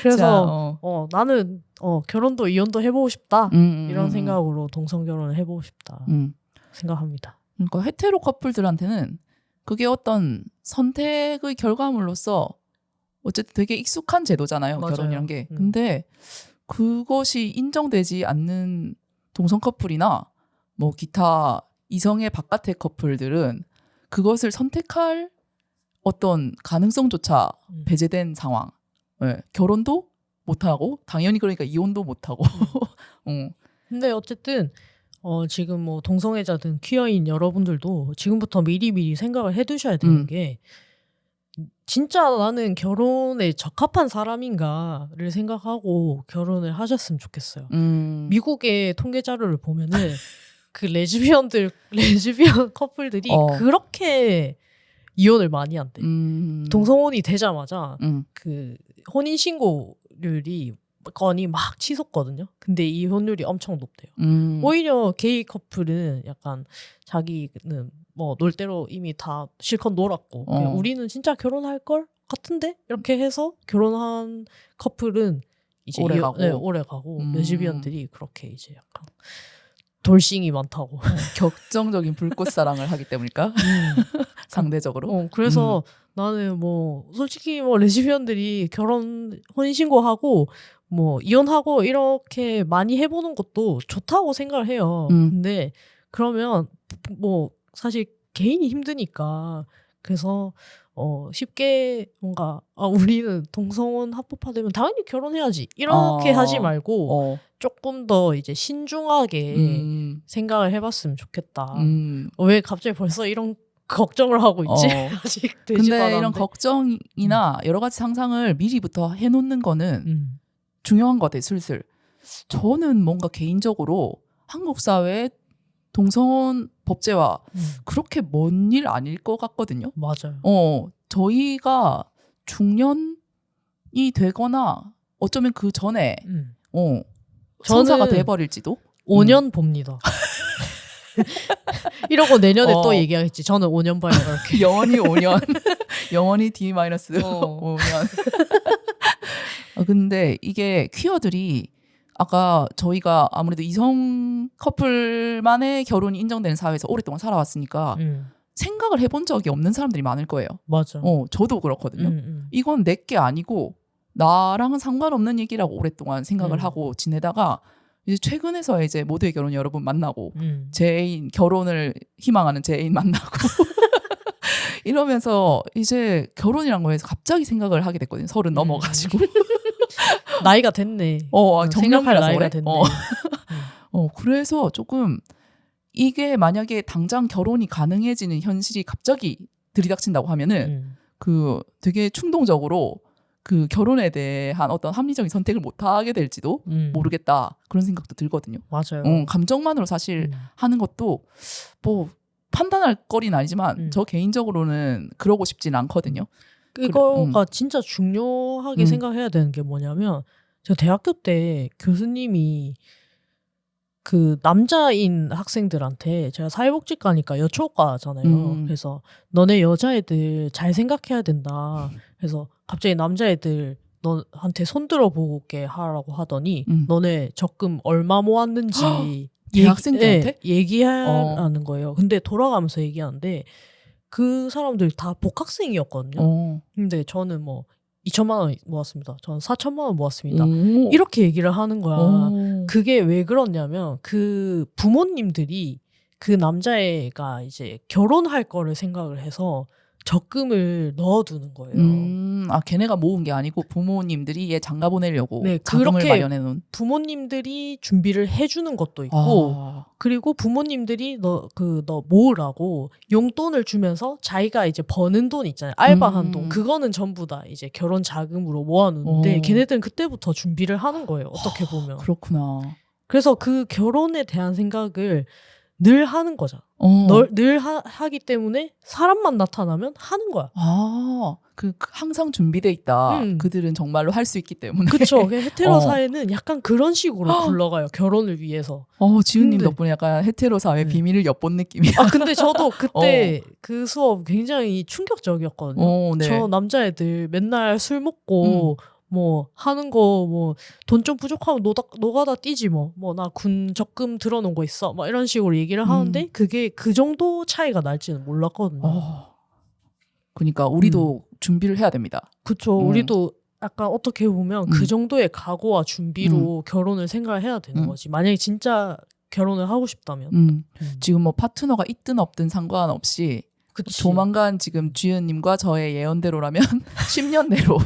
그래서 나는 결혼도 이혼도 해보고 싶다. 이런 생각으로 동성 결혼을 해보고 싶다. 생각합니다. 그러니까 헤테로 커플들한테는 그게 어떤 선택의 결과물로서 어쨌든 되게 익숙한 제도잖아요. 맞아요. 결혼이란 게. 근데 그것이 인정되지 않는 동성 커플이나 뭐 기타 이성의 바깥의 커플들은 그것을 선택할 어떤 가능성조차 배제된 상황. 네, 결혼도 못하고 당연히 그러니까 이혼도 못하고. 근데 어쨌든 지금 뭐 동성애자든 퀴어인 여러분들도 지금부터 미리 생각을 해두셔야 되는 게 진짜 나는 결혼에 적합한 사람인가를 생각하고 결혼을 하셨으면 좋겠어요. 미국의 통계 자료를 보면은 그 레즈비언 커플들이 그렇게 이혼을 많이 한대. 동성혼이 되자마자 그 혼인 신고율이 건이 막 치솟거든요. 근데 이혼율이 엄청 높대요. 오히려 게이 커플은 약간 자기는 뭐 놀 대로 이미 다 실컷 놀았고 우리는 진짜 결혼할 걸 같은데 이렇게 해서 결혼한 커플은 이제 오래 가고 레즈비언들이 그렇게 이제 약간 돌싱이 많다고 격정적인 불꽃 사랑을 하기 때문일까? 상대적으로. 그래서 나는 뭐 솔직히 뭐 레즈비언들이 혼인신고하고 뭐 이혼하고 이렇게 많이 해보는 것도 좋다고 생각을 해요. 근데 그러면 뭐 사실 개인이 힘드니까 그래서 쉽게 뭔가 우리는 동성혼 합법화되면 당연히 결혼해야지 이렇게 하지 말고 조금 더 이제 신중하게 생각을 해봤으면 좋겠다. 왜 갑자기 벌써 이런 걱정을 하고 있지? 아직 되지도 근데 않았는데. 이런 걱정이나 여러 가지 상상을 미리부터 해놓는 거는 중요한 것 같아요. 슬슬. 저는 뭔가 개인적으로 한국 사회에 동성혼 법제화 그렇게 먼 일 아닐 것 같거든요. 맞아요. 저희가 중년이 되거나 어쩌면 그 전에 성사가 돼버릴지도 5년 봅니다. 이러고 내년에 또 얘기하겠지. 저는 5년 봐요. 이렇게. 영원히 5년. 영원히 D-5년. 근데 이게 퀴어들이 아까 저희가 아무래도 이성 커플만의 결혼이 인정되는 사회에서 오랫동안 살아왔으니까 생각을 해본 적이 없는 사람들이 많을 거예요. 맞아. 저도 그렇거든요. 이건 내게 아니고 나랑은 상관없는 얘기라고 오랫동안 생각을 하고 지내다가 이제 최근에서 이제 모두의 결혼 여러분 만나고 제 애인 결혼을 희망하는 제 애인 만나고 이러면서 이제 결혼이란 거에서 갑자기 생각을 하게 됐거든요. 30 넘어가지고 나이가 됐네. 생각할 나이가 됐네. 그래서 조금 이게 만약에 당장 결혼이 가능해지는 현실이 갑자기 들이닥친다고 하면은 그 되게 충동적으로 그 결혼에 대한 어떤 합리적인 선택을 못 하게 될지도 모르겠다 그런 생각도 들거든요. 맞아요. 감정만으로 사실 하는 것도 뭐 판단할 거리는 아니지만 저 개인적으로는 그러고 싶진 않거든요. 이거가 진짜 중요하게 생각해야 되는 게 뭐냐면 제가 대학교 때 교수님이 그 남자인 학생들한테 제가 사회복지과니까 여초과잖아요. 그래서 너네 여자애들 잘 생각해야 된다. 그래서 갑자기 남자애들 너한테 손 들어보고 올게 하라고 하더니 너네 적금 얼마 모았는지 대학생들한테 얘기하라는 거예요. 근데 돌아가면서 얘기하는데 그 사람들 다 복학생이었거든요. 근데 저는 뭐 2천만 원 모았습니다. 저는 4천만 원 모았습니다. 이렇게 얘기를 하는 거야. 그게 왜 그러냐면 그 부모님들이 그 남자애가 이제 결혼할 거를 생각을 해서 적금을 넣어두는 거예요. 걔네가 모은 게 아니고 부모님들이 얘 장가 보내려고 네, 자금을 그렇게 마련해 놓은. 부모님들이 준비를 해주는 것도 있고 그리고 부모님들이 너 모으라고 용돈을 주면서 자기가 이제 버는 돈 있잖아요. 알바한 돈. 그거는 전부 다 이제 결혼 자금으로 모아놓는데 걔네들은 그때부터 준비를 하는 거예요. 어떻게 보면. 그렇구나. 그래서 그 결혼에 대한 생각을 늘 하는 거죠. 늘 하기 때문에 사람만 나타나면 하는 거야. 항상 준비돼 있다. 그들은 정말로 할 수 있기 때문에. 그렇죠. 헤테로 사회는 약간 그런 식으로 굴러가요. 결혼을 위해서. 지은님 덕분에 약간 헤테로 사회 비밀을 엿본 느낌이야. 근데 저도 그때 그 수업 굉장히 충격적이었거든요. 네. 저 남자애들 맨날 술 먹고 뭐 하는 거 뭐 돈 좀 부족하면 노가다 뛰지 뭐 나 군 적금 들어놓은 거 있어 막 이런 식으로 얘기를 하는데 그게 그 정도 차이가 날지는 몰랐거든요. 그러니까 우리도 준비를 해야 됩니다. 그렇죠. 우리도 약간 어떻게 보면 그 정도의 각오와 준비로 결혼을 생각을 해야 되는 거지. 만약에 진짜 결혼을 하고 싶다면 지금 뭐 파트너가 있든 없든 상관없이 그치. 조만간 지금 주연님과 저의 예언대로라면 10년 내로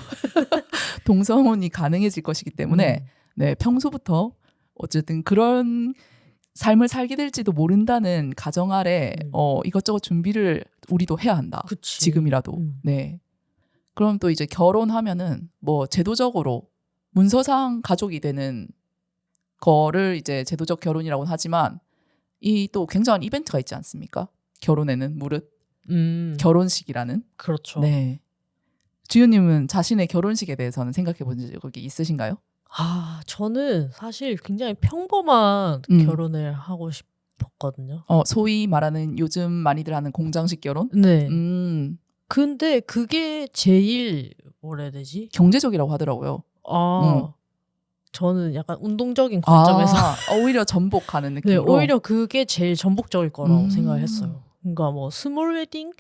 동성혼이 가능해질 것이기 때문에 네, 평소부터 어쨌든 그런 삶을 살게 될지도 모른다는 가정 아래 이것저것 준비를 우리도 해야 한다. 그치. 지금이라도. 네. 그럼 또 이제 결혼하면은 뭐 제도적으로 문서상 가족이 되는 거를 이제 제도적 결혼이라고 하지만 이 또 굉장한 이벤트가 있지 않습니까? 결혼에는 무릇 결혼식이라는. 그렇죠. 네. 주연님은 자신의 결혼식에 대해서는 생각해 본 적이 있으신가요? 저는 사실 굉장히 평범한 결혼을 하고 싶었거든요. 소위 말하는 요즘 많이들 하는 공장식 결혼? 네. 근데 그게 제일 뭐라 해야 되지? 경제적이라고 하더라고요. 저는 약간 운동적인 관점에서 오히려 전복하는 느낌으로. 네, 오히려 그게 제일 전복적일 거라고 생각을 했어요. 그러니까 뭐 스몰 웨딩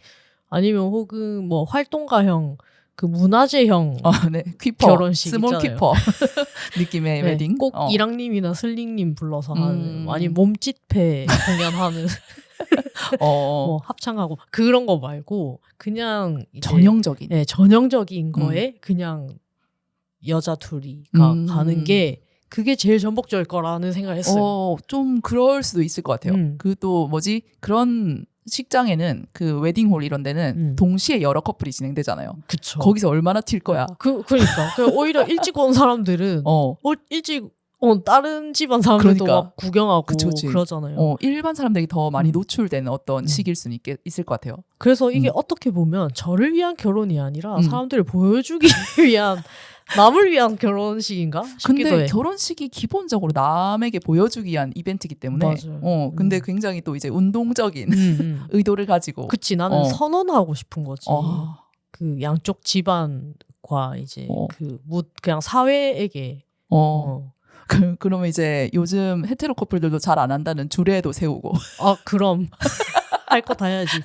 아니면 혹은 뭐 활동가형 그 문화재형 네. 퀴퍼, 결혼식 스몰 있잖아요. 퀴퍼 느낌의 네, 웨딩. 꼭 이랑님이나 슬링님 불러서 하는 아니면 몸짓패 공연하는 뭐 합창하고 그런 거 말고 그냥 이제 전형적인. 네, 전형적인 거에 그냥 여자 둘이 가는 게 그게 제일 전복적일 거라는 생각을 했어요. 좀 그럴 수도 있을 것 같아요. 그 또 뭐지? 그런 식장에는 그 웨딩홀 이런 데는 동시에 여러 커플이 진행되잖아요. 그쵸. 거기서 얼마나 튈 거야. 그러니까 오히려 일찍 온 사람들은 일찍 다른 집안 사람들도 그러니까. 막 구경하고 그치. 그러잖아요. 일반 사람들이 더 많이 노출되는 어떤 시기일 수는 있을 것 같아요. 그래서 이게 어떻게 보면 저를 위한 결혼이 아니라 사람들을 보여주기 위한 남을 위한 결혼식인가 싶기도 근데 해. 결혼식이 기본적으로 남에게 보여주기 위한 이벤트이기 때문에 맞아요. 근데 굉장히 또 이제 운동적인 의도를 가지고 그치 나는 선언하고 싶은 거지. 어. 그 양쪽 집안과 이제 그냥 사회에게 그러면 이제 요즘 헤테로 커플들도 잘 안 한다는 주례도 세우고 그럼 할 거 다 해야지.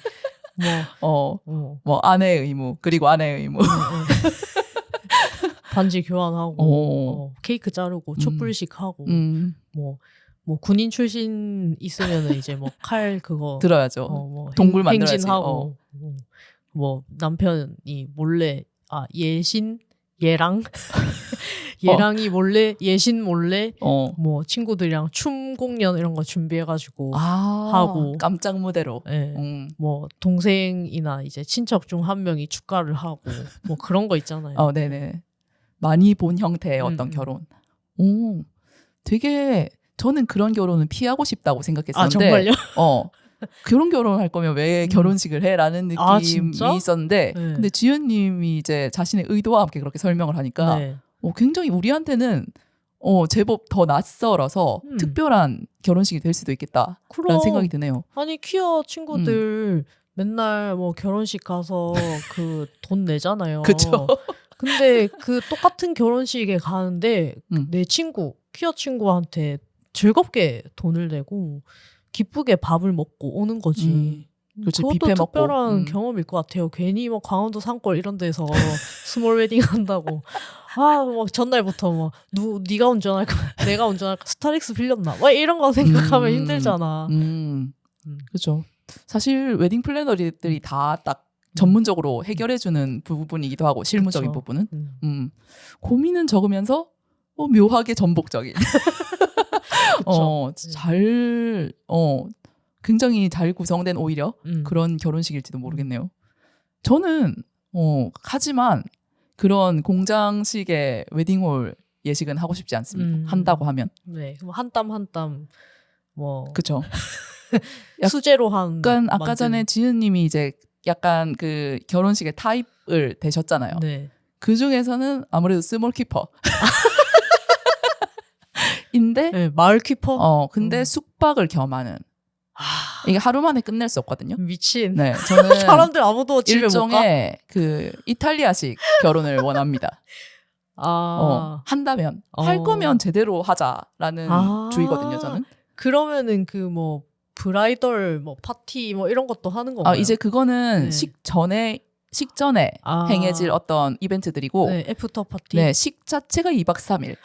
뭐 아내의 의무 그리고 아내의 의무 반지 교환하고 케이크 자르고 촛불식 하고 뭐 군인 출신 있으면은 이제 뭐 칼 그거 들어야죠. 뭐 동굴 만들어야지. 행진하고 뭐 남편이 몰래 얘랑이 몰래 예신 몰래 뭐 친구들이랑 춤 공연 이런 거 준비해가지고 하고 깜짝 무대로 뭐 동생이나 이제 친척 중 한 명이 축가를 하고 뭐 그런 거 있잖아요. 네네. 많이 본 형태의 어떤 결혼. 되게 저는 그런 결혼은 피하고 싶다고 생각했었는데. 정말요? 결혼할 거면 왜 결혼식을 해라는 느낌이 있었는데 근데 지은님이 이제 자신의 의도와 함께 그렇게 설명을 하니까 굉장히 우리한테는 제법 더 낯설어서 특별한 결혼식이 될 수도 있겠다라는 생각이 드네요. 아니 퀴어 친구들 맨날 뭐 결혼식 가서 그 돈 내잖아요. 그쵸. 근데 그 똑같은 결혼식에 가는데 내 친구 퀴어 친구한테 즐겁게 돈을 내고 기쁘게 밥을 먹고 오는 거지. 그렇지, 그것도 뷔페 먹고. 특별한 경험일 것 같아요. 괜히 뭐 강원도 산골 이런 데서 스몰 웨딩 한다고 뭐 전날부터 뭐 네가 운전할까 내가 운전할까 스타렉스 빌렸나 뭐 이런 거 생각하면 힘들잖아. 그렇죠. 사실 웨딩 플래너들이 다 딱 전문적으로 해결해주는 부분이기도 하고 실무적인 그쵸. 부분은 고민은 적으면서 묘하게 전복적인 굉장히 잘 구성된 오히려 그런 결혼식일지도 모르겠네요. 저는 하지만 그런 공장식의 웨딩홀 예식은 하고 싶지 않습니다. 한다고 하면. 네, 한 땀 한 땀 뭐 그렇죠. 수제로 한 약간 아까 전에 지은님이 이제 약간 그 결혼식의 타입을 되셨잖아요. 네. 그 중에서는 아무래도 스몰 키퍼. 인데 마을 키퍼. 근데 숙박을 겸하는. 이게 하루 만에 끝낼 수 없거든요. 미친. 네, 저는 사람들 아무도 집에 못 가. 일종의 그 이탈리아식 결혼을 원합니다. 한다면 할 거면 제대로 하자라는 주의거든요, 저는. 그러면은 그 뭐 브라이덜 뭐 파티 뭐 이런 것도 하는 건가요? 이제 그거는 식전에 행해질 어떤 이벤트들이고 애프터 파티. 네, 식 자체가 2박 3일.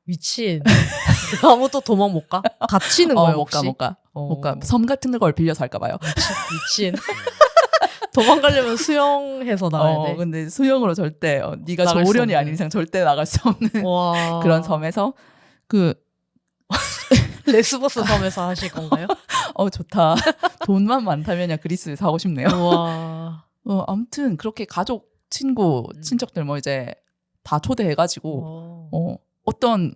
미친. 아무도 도망 못 가? 갇히는 거예요, 혹시? 못 가. 섬 같은 걸 빌려서 할까 봐요. 미친. 도망가려면 수영해서 나와야 돼. 근데 수영으로 절대 네가 조련이 아닌 이상 절대 나갈 수 없는 그런 섬에서 레스보스 섬에서 하실 건가요? 좋다. 돈만 많다면야 그리스에서 하고 싶네요. 와. 아무튼 그렇게 가족, 친구, 친척들 뭐 이제 다 초대해가지고 어떤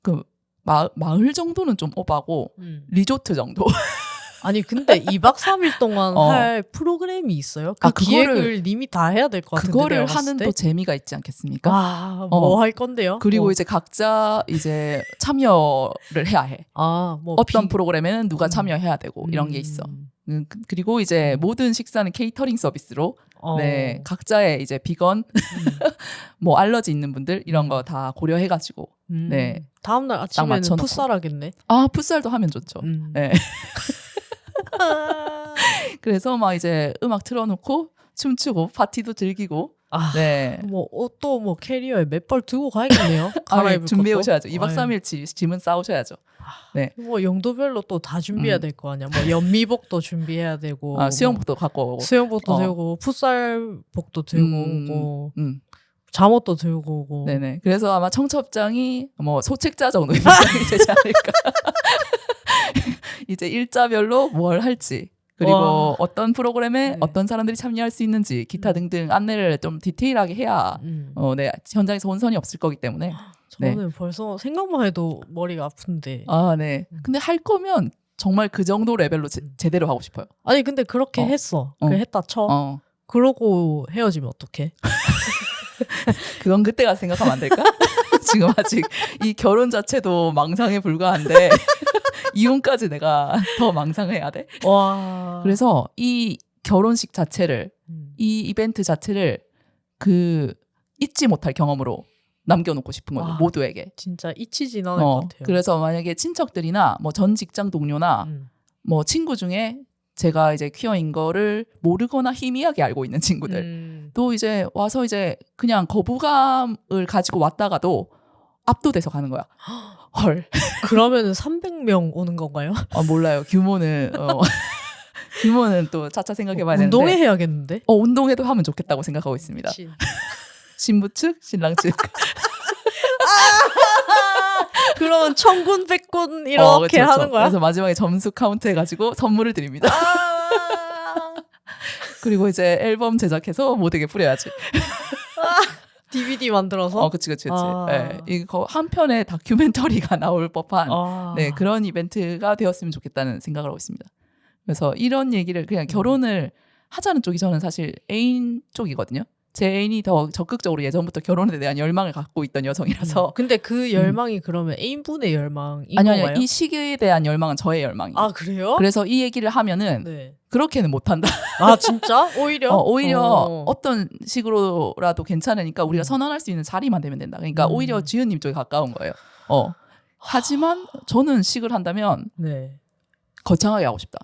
그 마을 정도는 좀 오바고 리조트 정도. 아니 근데 2박 3일 동안 할 프로그램이 있어요? 기획을 님이 다 해야 될 것 같은데. 그거를 하는 또 재미가 있지 않겠습니까? 뭐 할 건데요? 그리고 이제 각자 이제 참여를 해야 해. 뭐 어떤 프로그램에는 누가 참여해야 되고 이런 게 있어. 그리고 이제 모든 식사는 케이터링 서비스로 네, 각자의 이제 비건 뭐 알러지 있는 분들 이런 거 다 고려해가지고 네. 다음날 아침에는 풋살 하겠네. 풋살도 하면 좋죠. 네. 그래서 막 이제 음악 틀어놓고 춤추고 파티도 즐기고 아, 네. 뭐 옷도 뭐 캐리어에 몇 벌 두고 가야겠네요. 갈아입을 준비해 것도. 오셔야죠. 2박 아유. 3일 짐은 싸우셔야죠. 네. 뭐 용도별로 또 다 준비해야 될 거 아니야. 뭐 연미복도 준비해야 되고, 수영복도 갖고 오고. 수영복도 들고, 풋살복도 들고 오고, 잠옷도 들고 오고. 네네. 그래서 아마 청첩장이 뭐 소책자 정도 입장이 되지 않을까. 이제 일자별로 뭘 할지. 그리고 와. 어떤 프로그램에 네. 어떤 사람들이 참여할 수 있는지 기타 등등 안내를 좀 디테일하게 해야 네, 현장에서 혼선이 없을 거기 때문에. 저는 벌써 생각만 해도 머리가 아픈데. 아, 네. 근데 할 거면 정말 그 정도 레벨로 제대로 하고 싶어요. 아니 근데 그렇게 했어. 했다 쳐. 그러고 헤어지면 어떡해? 그건 그때 가서 생각하면 안 될까? 지금 아직 이 결혼 자체도 망상에 불과한데 이혼까지 내가 더 망상해야 돼? 와. 그래서 이 결혼식 자체를 이 이벤트 자체를 그 잊지 못할 경험으로 남겨놓고 싶은 거예요. 모두에게. 진짜 잊히진 않을 것 같아요. 그래서 만약에 친척들이나 뭐 전 직장 동료나 뭐 친구 중에 제가 이제 퀴어인 거를 모르거나 희미하게 알고 있는 친구들 또 이제 와서 이제 그냥 거부감을 가지고 왔다가도 압도돼서 가는 거야. 헐. 그러면은 300명 오는 건가요? 몰라요. 규모는 규모는 또 차차 생각해봐야 되는데. 운동회 해야겠는데? 운동회도 하면 좋겠다고 생각하고 있습니다. 신부 측, 신랑 측. 그러면 천군 백군 이렇게 그쵸. 하는 거야? 그래서 마지막에 점수 카운트 해가지고 선물을 드립니다. 그리고 이제 앨범 제작해서 모두에게 뿌려야지. DVD 만들어서? 그치. 네, 이거 한 편의 다큐멘터리가 나올 법한 네, 그런 이벤트가 되었으면 좋겠다는 생각을 하고 있습니다. 그래서 이런 얘기를 그냥 결혼을 하자는 쪽이 저는 사실 애인 쪽이거든요. 제 애인이 더 적극적으로 예전부터 결혼에 대한 열망을 갖고 있던 여성이라서. 근데 그 열망이 그러면 애인분의 열망인 아니요. 건가요? 이 시기에 대한 열망은 저의 열망이에요. 아, 그래요? 그래서 이 얘기를 하면은 네. 그렇게는 못한다. 아, 진짜? 오히려? 오히려 어떤 식으로라도 괜찮으니까 우리가 선언할 수 있는 자리만 되면 된다. 그러니까 오히려 지은님 쪽에 가까운 거예요. 하지만 저는 식을 한다면 거창하게 하고 싶다.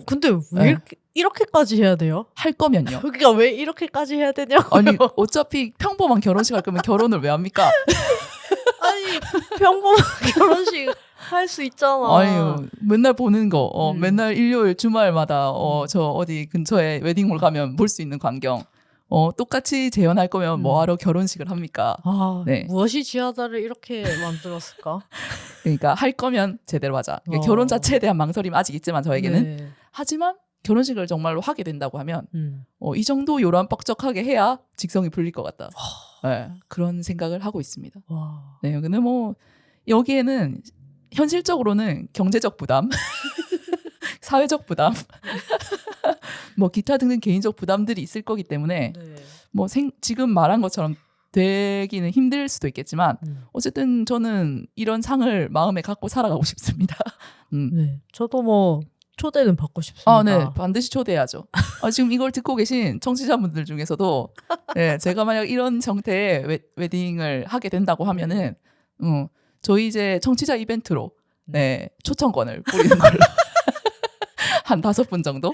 근데 왜 이렇게까지 해야 돼요? 할 거면요. 그러니까 왜 이렇게까지 해야 되냐고요? 아니 어차피 평범한 결혼식 할 거면 결혼을 왜 합니까? 아니 평범한 결혼식 할 수 있잖아. 아유 맨날 보는 거 맨날 일요일 주말마다 저 어디 근처에 웨딩홀 가면 볼 수 있는 광경 똑같이 재현할 거면 뭐하러 결혼식을 합니까? 네. 무엇이 지하다를 이렇게 만들었을까? 그러니까 할 거면 제대로 하자. 그러니까 결혼 자체에 대한 망설임 아직 있지만 저에게는 하지만 결혼식을 정말로 하게 된다고 하면 이 정도 요란 뻑적하게 해야 직성이 풀릴 것 같다. 네, 그런 생각을 하고 있습니다. 네, 근데 뭐 여기에는 현실적으로는 경제적 부담, 사회적 부담, 뭐 기타 등등 개인적 부담들이 있을 거기 때문에 뭐 지금 말한 것처럼 되기는 힘들 수도 있겠지만 어쨌든 저는 이런 상을 마음에 갖고 살아가고 싶습니다. 네, 저도 뭐 초대는 받고 싶습니다. 네, 반드시 초대해야죠. 지금 이걸 듣고 계신 청취자분들 중에서도 네, 제가 만약 이런 형태의 웨딩을 하게 된다고 하면은 저희 이제 청취자 이벤트로 초청권을 뿌리는 걸로 한 5분 정도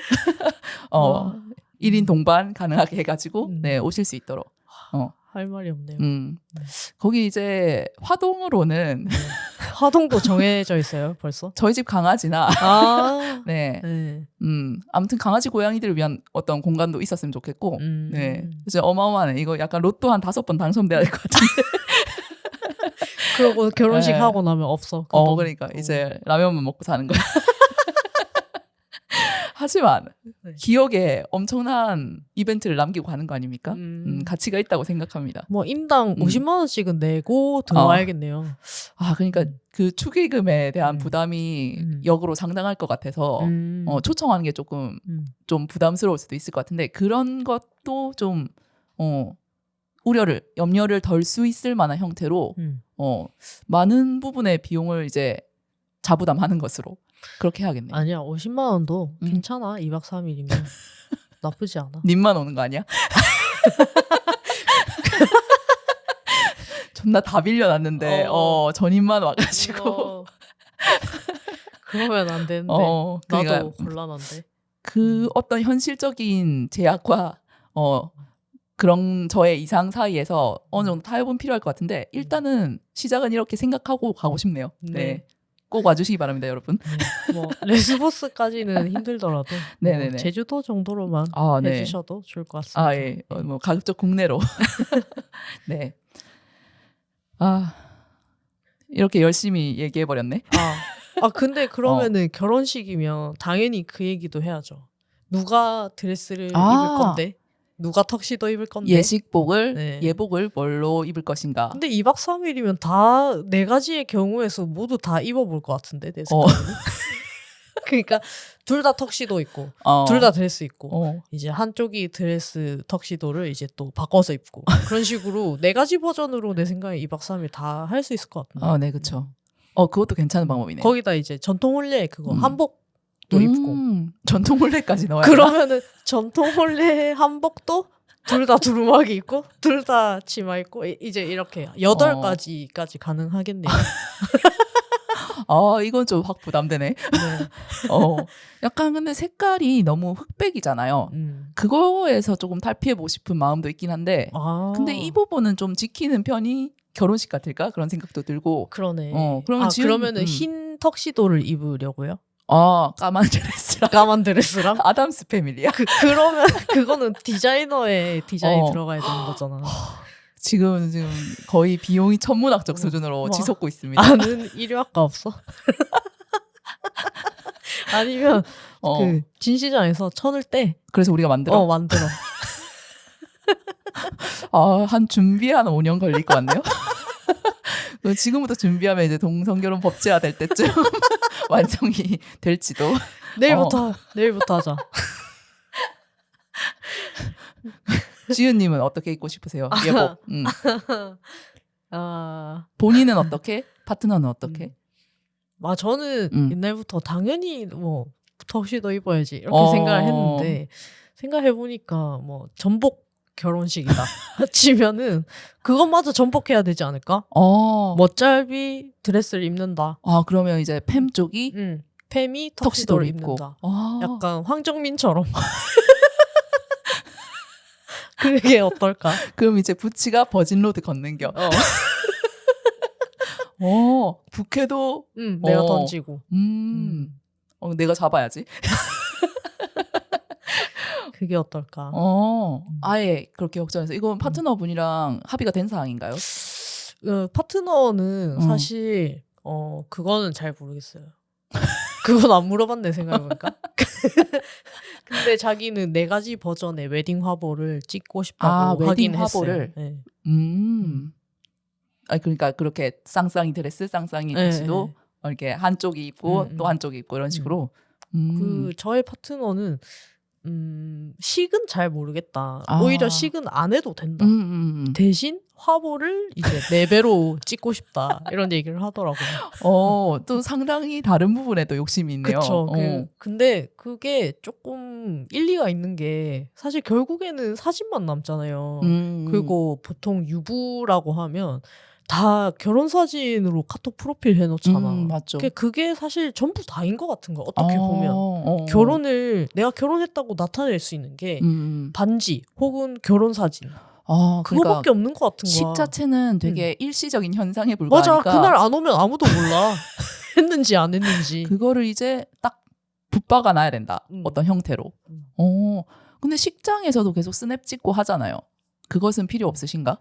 1인 동반 가능하게 해가지고 오실 수 있도록 할 말이 없네요. 거기 이제 화동으로는 화동도 정해져 있어요 벌써? 저희 집 강아지나 아무튼 강아지 고양이들을 위한 어떤 공간도 있었으면 좋겠고 이제 어마어마하네. 이거 약간 로또 한 5번 당첨돼야 될 것 같은데. 그러고 결혼식 하고 나면 없어. 그러니까 이제 라면만 먹고 사는 거야. 하지만 기억에 엄청난 이벤트를 남기고 가는 거 아닙니까? 가치가 있다고 생각합니다. 뭐 인당 50만 원씩은 내고 들어와야겠네요. 그러니까 그 축의금에 대한 부담이 역으로 상당할 것 같아서 초청하는 게 조금 좀 부담스러울 수도 있을 것 같은데 그런 것도 좀 염려를 덜 수 있을 만한 형태로 많은 부분의 비용을 이제 자부담하는 것으로 그렇게 해야겠네요. 아니야 50만 원도 괜찮아. 2박 3일이면 나쁘지 않아. 님만 오는 거 아니야? 존나 다 빌려놨는데 전임만 와가지고 그러면 안 되는데 그러니까 나도 곤란한데 그 어떤 현실적인 제약과 그런 저의 이상 사이에서 어느 정도 타협은 필요할 것 같은데 일단은 시작은 이렇게 생각하고 가고 싶네요. 네. 꼭 와주시기 바랍니다, 여러분. 네. 뭐 레스보스까지는 힘들더라도 네네네. 뭐 제주도 정도로만 네. 해주셔도 좋을 것 같습니다. 예. 뭐 가급적 국내로. 네. 이렇게 열심히 얘기해 버렸네. 근데 그러면은 결혼식이면 당연히 그 얘기도 해야죠. 누가 드레스를 입을 건데? 누가 턱시도 입을 건데? 예식복을 예복을 뭘로 입을 것인가? 근데 2박 3일이면 다 4가지의 경우에서 모두 다 입어볼 것 같은데 내 생각에는. 그러니까 둘 다 턱시도 입고 둘 다 드레스 입고 이제 한쪽이 드레스 턱시도를 이제 또 바꿔서 입고 그런 식으로 4가지 버전으로 내 생각에 2박 3일 다 할 수 있을 것 같은데. 네, 그렇죠. 그것도 괜찮은 방법이네요. 거기다 이제 전통 혼례 그거 한복도 입고 전통 혼례까지 넣어야 그러면은 전통 혼례 한복도 둘 다 두루마기 입고 둘 다 치마 입고 이제 이렇게 8가지까지 가능하겠네요. 이건 좀 확 부담되네. 약간 근데 색깔이 너무 흑백이잖아요. 그거에서 조금 탈피해보고 싶은 마음도 있긴 한데 근데 이 부분은 좀 지키는 편이 결혼식 같을까? 그런 생각도 들고. 그러네. 그러면은 흰 턱시도를 입으려고요? 까만 드레스랑. 까만 드레스랑? 아담스 패밀리야. 그러면 그거는 디자이너의 디자인이 들어가야 되는 거잖아. 지금 거의 비용이 천문학적 수준으로 치솟고 있습니다. 아는 일유학과 없어? 아니면 그 진시장에서 천을 떼. 그래서 우리가 만들어? 만들어. 한 준비한 5년 걸릴 것 같네요. 지금부터 준비하면 이제 동성결혼 법제화 될 때쯤 완성이 될지도. 내일부터 하자. 지은님은 어떻게 입고 싶으세요? 예복. 본인은 어떻게? 파트너는 어떻게? 저는 옛날부터 당연히 뭐 턱시도 입어야지 이렇게 생각을 했는데 생각해보니까 뭐 전복 결혼식이다 치면은 그것마저 전복해야 되지 않을까? 멋잘비 드레스를 입는다. 그러면 이제 팸 쪽이 팸이 턱시도를 입는다. 약간 황정민처럼. 그게 어떨까? 그럼 이제 부치가 버진로드 걷는겨. 부케도 내가 던지고. 내가 잡아야지. 그게 어떨까? 아예 그렇게 걱정해서 이건 파트너분이랑 합의가 된 사항인가요? 파트너는 사실 그거는 잘 모르겠어요. 그건 안 물어봤네 생각해보니까. 근데 자기는 4가지 버전의 웨딩 화보를 찍고 싶다고 하긴 화보를. 했어요. 그러니까 그렇게 쌍쌍이 드레스, 쌍쌍이 턱시도 이렇게 한쪽이 입고 또 한쪽이 입고 이런 식으로. 저의 파트너는 식은 잘 모르겠다. 오히려 식은 안 해도 된다. 대신 화보를 이제 4배로 찍고 싶다. 이런 얘기를 하더라고요. 또 상당히 다른 부분에도 욕심이 있네요. 그쵸. 근데 그게 조금 일리가 있는 게 사실 결국에는 사진만 남잖아요. 그리고 보통 유부라고 하면 다 결혼 사진으로 카톡 프로필 해놓잖아. 맞죠. 그게 사실 전부 다인 것 같은 거야. 어떻게 보면 결혼을 내가 결혼했다고 나타낼 수 있는 게 반지 혹은 결혼 사진. 그거밖에 그러니까 없는 것 같은 거야. 식 자체는 되게 일시적인 현상에 불과하니까. 맞아. 그날 안 오면 아무도 몰라. 했는지 안 했는지. 그거를 이제 딱 붙박아 놔야 된다. 어떤 형태로. 근데 식장에서도 계속 스냅 찍고 하잖아요. 그것은 필요 없으신가?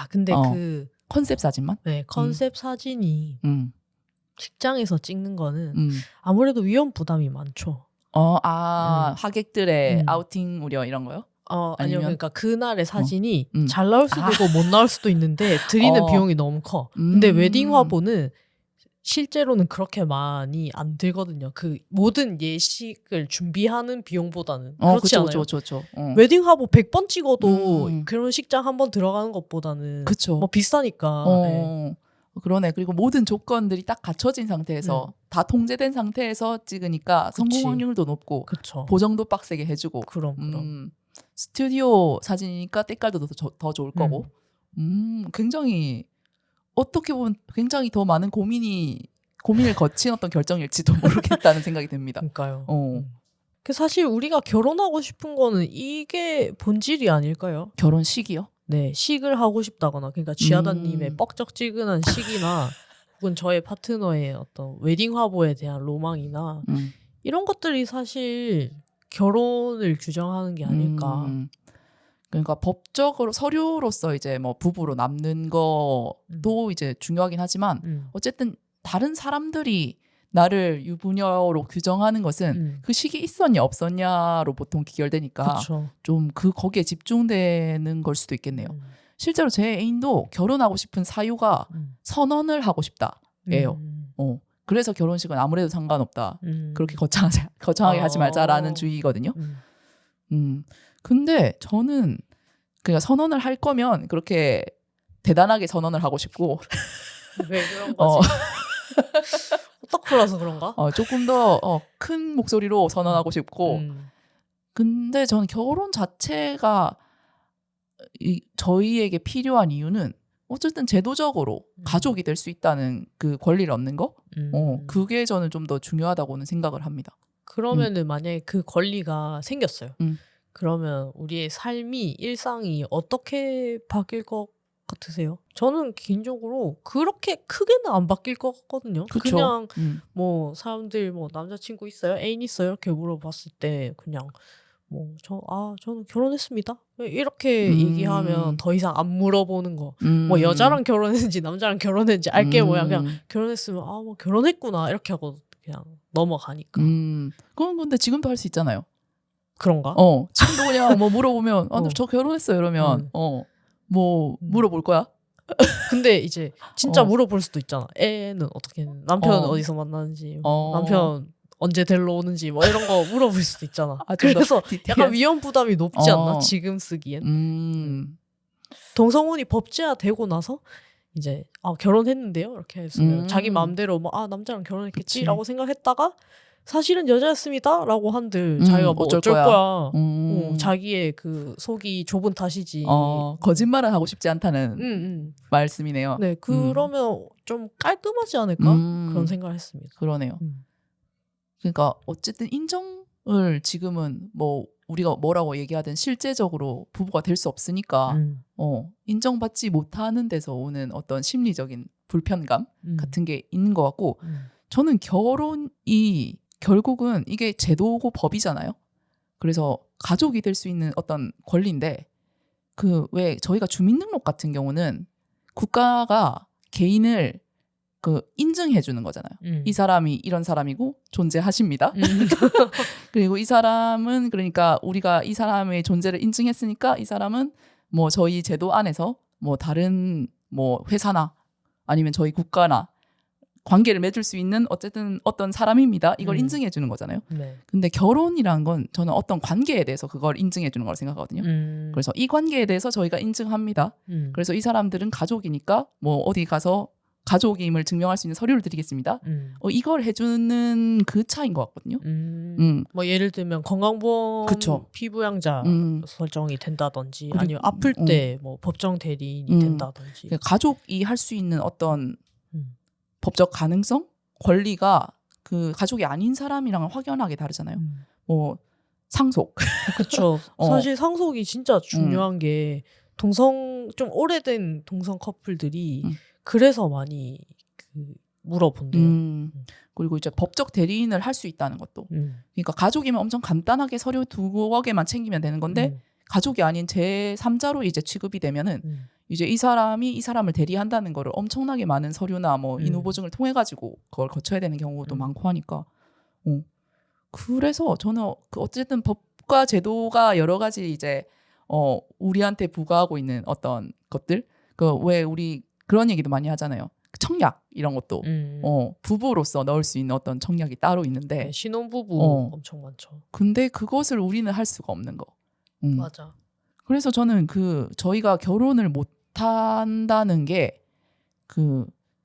근데 그 컨셉 사진만? 네, 컨셉 사진이 식장에서 찍는 거는 아무래도 위험 부담이 많죠. 하객들의 아우팅 우려 이런 거요? 아니요. 그러니까 그날의 사진이 잘 나올 수도 있고 못 나올 수도 있는데 드리는 비용이 너무 커. 근데 웨딩 화보는 실제로는 그렇게 많이 안 들거든요. 그 모든 예식을 준비하는 비용보다는 그렇지 않아요? 그렇죠. 웨딩 화보 100번 찍어도 결혼식장 한 번 들어가는 것보다는 그쵸. 뭐 비싸니까. 네. 그러네. 그리고 모든 조건들이 딱 갖춰진 상태에서 다 통제된 상태에서 찍으니까 성공 확률도 높고 그쵸. 보정도 빡세게 해주고. 그럼. 스튜디오 사진이니까 때깔도 더 좋을 거고. 굉장히 어떻게 보면 굉장히 더 많은 고민을 거친 어떤 결정일지도 모르겠다는 생각이 듭니다. 그러니까요. 사실 우리가 결혼하고 싶은 거는 이게 본질이 아닐까요? 결혼식이요? 네, 식을 하고 싶다거나 그러니까 쥐하다님의 뻑적지근한 식이나 혹은 저의 파트너의 어떤 웨딩 화보에 대한 로망이나 이런 것들이 사실 결혼을 규정하는 게 아닐까. 그러니까 법적으로 서류로서 이제 뭐 부부로 남는 것도 이제 중요하긴 하지만 어쨌든 다른 사람들이 나를 유부녀로 규정하는 것은 그 시기 있었냐 없었냐로 보통 기결되니까 좀 거기에 집중되는 걸 수도 있겠네요. 실제로 제 애인도 결혼하고 싶은 사유가 선언을 하고 싶다예요. 그래서 결혼식은 아무래도 상관없다. 그렇게 거창하게 하지 말자라는 주의거든요. 근데 저는 그냥 선언을 할 거면 그렇게 대단하게 선언을 하고 싶고 왜 그런 거지? 호떡풀어서 그런가? 조금 더 큰 목소리로 선언하고 싶고 근데 저는 결혼 자체가 저희에게 필요한 이유는 어쨌든 제도적으로 가족이 될 수 있다는 그 권리를 얻는 거 그게 저는 좀 더 중요하다고는 생각을 합니다. 그러면은 만약에 그 권리가 생겼어요. 그러면 우리의 삶이 일상이 어떻게 바뀔 것 같으세요? 저는 개인적으로 그렇게 크게는 안 바뀔 것 같거든요. 그쵸? 그냥 뭐 사람들 뭐 남자친구 있어요? 애인 있어요? 이렇게 물어봤을 때 그냥 뭐 저는 결혼했습니다. 이렇게 얘기하면 더 이상 안 물어보는 거. 뭐 여자랑 결혼했는지 남자랑 결혼했는지 알게 뭐야. 그냥 결혼했으면 뭐 결혼했구나 이렇게 하고 그냥 넘어가니까. 그건 근데 지금도 할 수 있잖아요. 그런가? 지금도 그냥 뭐 물어보면 저 결혼했어요 이러면 뭐 물어볼 거야? 근데 이제 진짜 물어볼 수도 있잖아. 애는 어떻게 남편 어디서 만나는지 남편 언제 데리러 오는지 뭐 이런 거 물어볼 수도 있잖아. 그래서 약간 위험 부담이 높지 않나? 지금 쓰기엔. 동성혼이 법제화되고 나서 이제 결혼했는데요 이렇게 했으면 자기 마음대로 뭐 남자랑 결혼했겠지라고 생각했다가 사실은 여자였습니다라고 한들 자기가 뭐 어쩔 거야. 자기의 그 속이 좁은 탓이지. 거짓말은 하고 싶지 않다는 말씀이네요. 네, 그러면 좀 깔끔하지 않을까 그런 생각을 했습니다. 그러네요. 그러니까 어쨌든 인정을 지금은 뭐 우리가 뭐라고 얘기하든 실제적으로 부부가 될 수 없으니까 인정받지 못하는 데서 오는 어떤 심리적인 불편감 같은 게 있는 것 같고 저는 결혼이 결국은 이게 제도고 법이잖아요. 그래서 가족이 될 수 있는 어떤 권리인데 그 왜 저희가 주민등록 같은 경우는 국가가 개인을 인증해 주는 거잖아요. 이 사람이 이런 사람이고 존재하십니다. 그리고 이 사람은 그러니까 우리가 이 사람의 존재를 인증했으니까 이 사람은 뭐 저희 제도 안에서 뭐 다른 뭐 회사나 아니면 저희 국가나 관계를 맺을 수 있는 어쨌든 어떤 사람입니다. 이걸 인증해 주는 거잖아요. 네. 근데 결혼이란 건 저는 어떤 관계에 대해서 그걸 인증해 주는 거라고 생각하거든요. 그래서 이 관계에 대해서 저희가 인증합니다. 그래서 이 사람들은 가족이니까 뭐 어디 가서 가족임을 증명할 수 있는 서류를 드리겠습니다. 이걸 해주는 그 차이인 것 같거든요. 뭐 예를 들면 건강보험 그쵸. 피부양자 설정이 된다든지 아니면 아플 때 뭐 법정 대리인이 된다든지 가족이 할 수 있는 어떤 법적 가능성, 권리가 그 가족이 아닌 사람이랑은 확연하게 다르잖아요. 뭐 상속. 그렇죠. 사실 상속이 진짜 중요한 게 좀 오래된 동성 커플들이 그래서 많이 물어본대요. 그리고 이제 법적 대리인을 할 수 있다는 것도. 그러니까 가족이면 엄청 간단하게 서류 2개만 챙기면 되는 건데 가족이 아닌 제3자로 이제 취급이 되면은 이제 이 사람이 이 사람을 대리한다는 거를 엄청나게 많은 서류나 뭐 인후보증을 통해 가지고 그걸 거쳐야 되는 경우도 많고 하니까. 그래서 저는 어쨌든 법과 제도가 여러 가지 이제 우리한테 부과하고 있는 어떤 것들 왜 우리 그런 얘기도 많이 하잖아요. 청약 이런 것도 부부로서 넣을 수 있는 어떤 청약이 따로 있는데 네, 신혼부부 엄청 많죠. 근데 그것을 우리는 할 수가 없는 거. 맞아. 그래서 저는 저희가 결혼을 못 한다는 게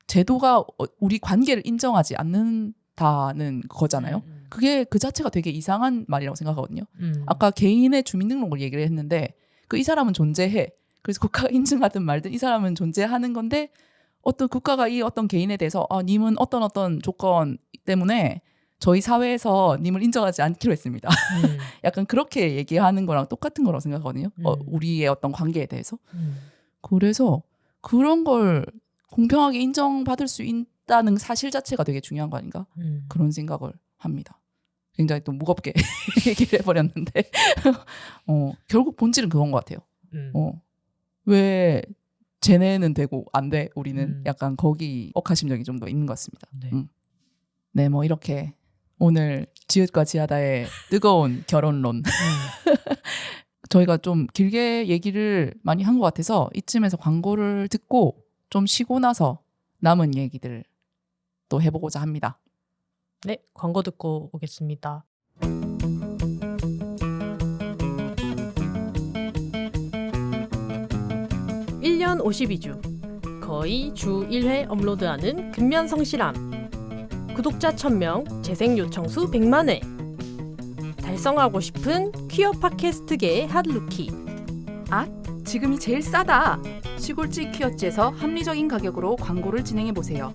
제도가 우리 관계를 인정하지 않는다는 거잖아요. 그게 그 자체가 되게 이상한 말이라고 생각하거든요. 아까 개인의 주민등록을 얘기를 했는데 이 사람은 존재해. 그래서 국가가 인증하든 말든 이 사람은 존재하는 건데 어떤 국가가 이 어떤 개인에 대해서 님은 어떤 조건 때문에 저희 사회에서 님을 인정하지 않기로 했습니다. 약간 그렇게 얘기하는 거랑 똑같은 거라고 생각하거든요. 우리의 어떤 관계에 대해서. 그래서 그런 걸 공평하게 인정받을 수 있다는 사실 자체가 되게 중요한 거 아닌가? 그런 생각을 합니다. 굉장히 또 무겁게 얘기를 해버렸는데 결국 본질은 그건 것 같아요. 왜 쟤네는 되고 안 돼? 우리는 약간 거기 억하심정이 좀 더 있는 것 같습니다. 네, 뭐 이렇게 오늘 지읒과 지하다의 뜨거운 결혼론 저희가 좀 길게 얘기를 많이 한 것 같아서 이쯤에서 광고를 듣고 좀 쉬고 나서 남은 얘기들 또 해보고자 합니다. 네, 광고 듣고 오겠습니다. (1년 52주) 거의 주 1회 업로드하는 근면성실함. 구독자 1000명, 재생 요청수 100만회. 달성하고 싶은 퀴어 팟캐스트계의 핫루키. 지금이 제일 싸다. 시골집 퀴어츠에서 합리적인 가격으로 광고를 진행해보세요.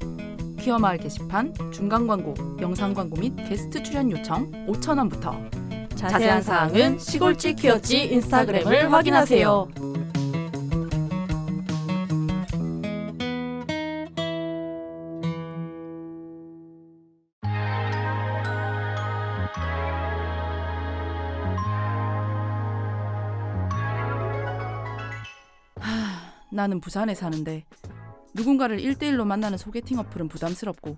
퀴어 마을 게시판, 중간 광고, 영상 광고 및 게스트 출연 요청 5,000원부터. 자세한 사항은 시골집 퀴어츠 인스타그램을 확인하세요. 나는 부산에 사는데 누군가를 1대1로 만나는 소개팅 어플은 부담스럽고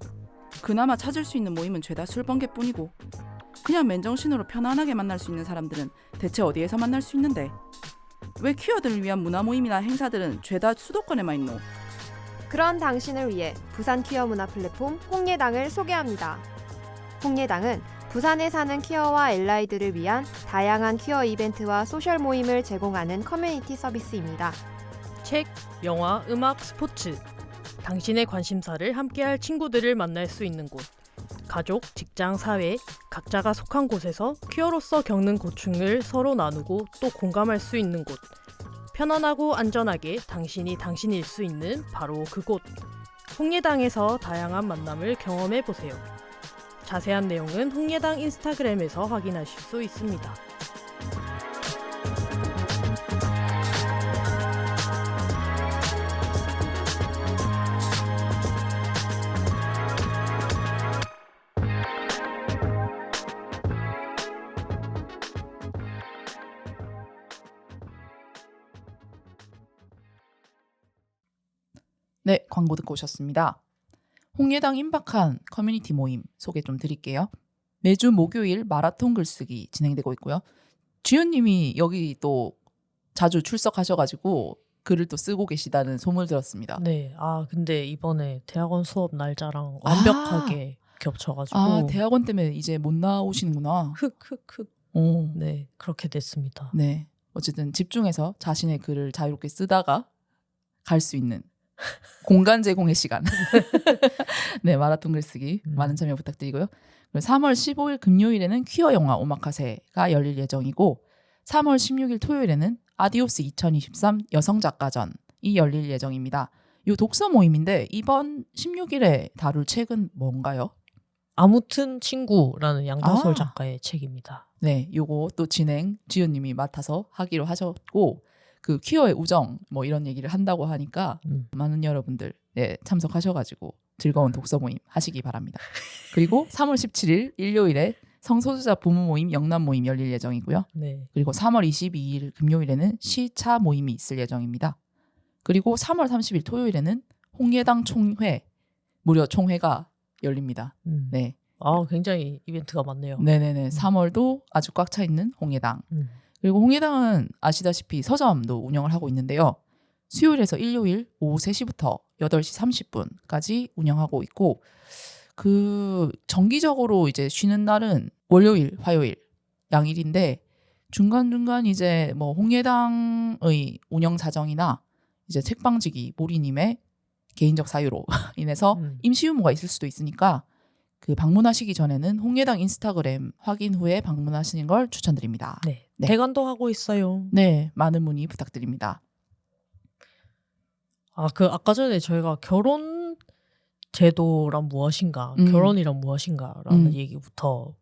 그나마 찾을 수 있는 모임은 죄다 술번개뿐이고 그냥 맨정신으로 편안하게 만날 수 있는 사람들은 대체 어디에서 만날 수 있는데 왜 퀴어들을 위한 문화 모임이나 행사들은 죄다 수도권에만 있노? 그런 당신을 위해 부산 퀴어 문화 플랫폼 홍예당을 소개합니다. 홍예당은 부산에 사는 퀴어와 알라이들을 위한 다양한 퀴어 이벤트와 소셜 모임을 제공하는 커뮤니티 서비스입니다. 책, 영화, 음악, 스포츠. 당신의 관심사를 함께할 친구들을 만날 수 있는 곳. 가족, 직장, 사회, 각자가 속한 곳에서 퀴어로서 겪는 고충을 서로 나누고 또 공감할 수 있는 곳. 편안하고 안전하게 당신이 당신일 수 있는 바로 그곳. 홍예당에서 다양한 만남을 경험해보세요. 자세한 내용은 홍예당 인스타그램에서 확인하실 수 있습니다. 네, 광고 듣고 오셨습니다. 홍예당 임박한 커뮤니티 모임 소개 좀 드릴게요. 매주 목요일 마라톤 글쓰기 진행되고 있고요. 지윤님이 여기 또 자주 출석하셔가지고 글을 또 쓰고 계시다는 소문을 들었습니다. 네, 근데 이번에 대학원 수업 날짜랑 완벽하게 겹쳐가지고 대학원 때문에 이제 못 나오시는구나. 흑흑흑. 네, 그렇게 됐습니다. 네, 어쨌든 집중해서 자신의 글을 자유롭게 쓰다가 갈 수 있는 공간 제공의 시간. 네, 마라톤 글쓰기 많은 참여 부탁드리고요. 3월 15일 금요일에는 퀴어 영화 오마카세가 열릴 예정이고 3월 16일 토요일에는 아디오스 2023 여성작가전이 열릴 예정입니다. 이 독서 모임인데 이번 16일에 다룰 책은 뭔가요? 아무튼 친구라는 양정솔 작가의 책입니다. 네, 요거 또 진행 지윤님이 맡아서 하기로 하셨고 그 퀴어의 우정 뭐 이런 얘기를 한다고 하니까 많은 여러분들 참석하셔가지고 즐거운 독서 모임 하시기 바랍니다. 그리고 3월 17일 일요일에 성소수자 부모 모임 영남 모임 열릴 예정이고요. 네. 그리고 3월 22일 금요일에는 시차 모임이 있을 예정입니다. 그리고 3월 30일 토요일에는 홍예당 총회 무려 총회가 열립니다. 네. 굉장히 이벤트가 많네요. 네네네. 3월도 아주 꽉 차 있는 홍예당. 그리고 홍예당은 아시다시피 서점도 운영을 하고 있는데요. 수요일에서 일요일 오후 3시부터 8시 30분까지 운영하고 있고 그 정기적으로 이제 쉬는 날은 월요일, 화요일 양일인데 중간중간 이제 뭐 홍예당의 운영 사정이나 이제 책방지기 모리님의 개인적 사유로 인해서 임시 유무가 있을 수도 있으니까 그 방문하시기 전에는 홍예당 인스타그램 확인 후에 방문하시는 걸 추천드립니다. 네. 대관도 하고 있어요. 네, 많은 문의 부탁드립니다. 아까 전에 저희가 결혼 제도란 무엇인가, 결혼이란 무엇인가라는 얘기부터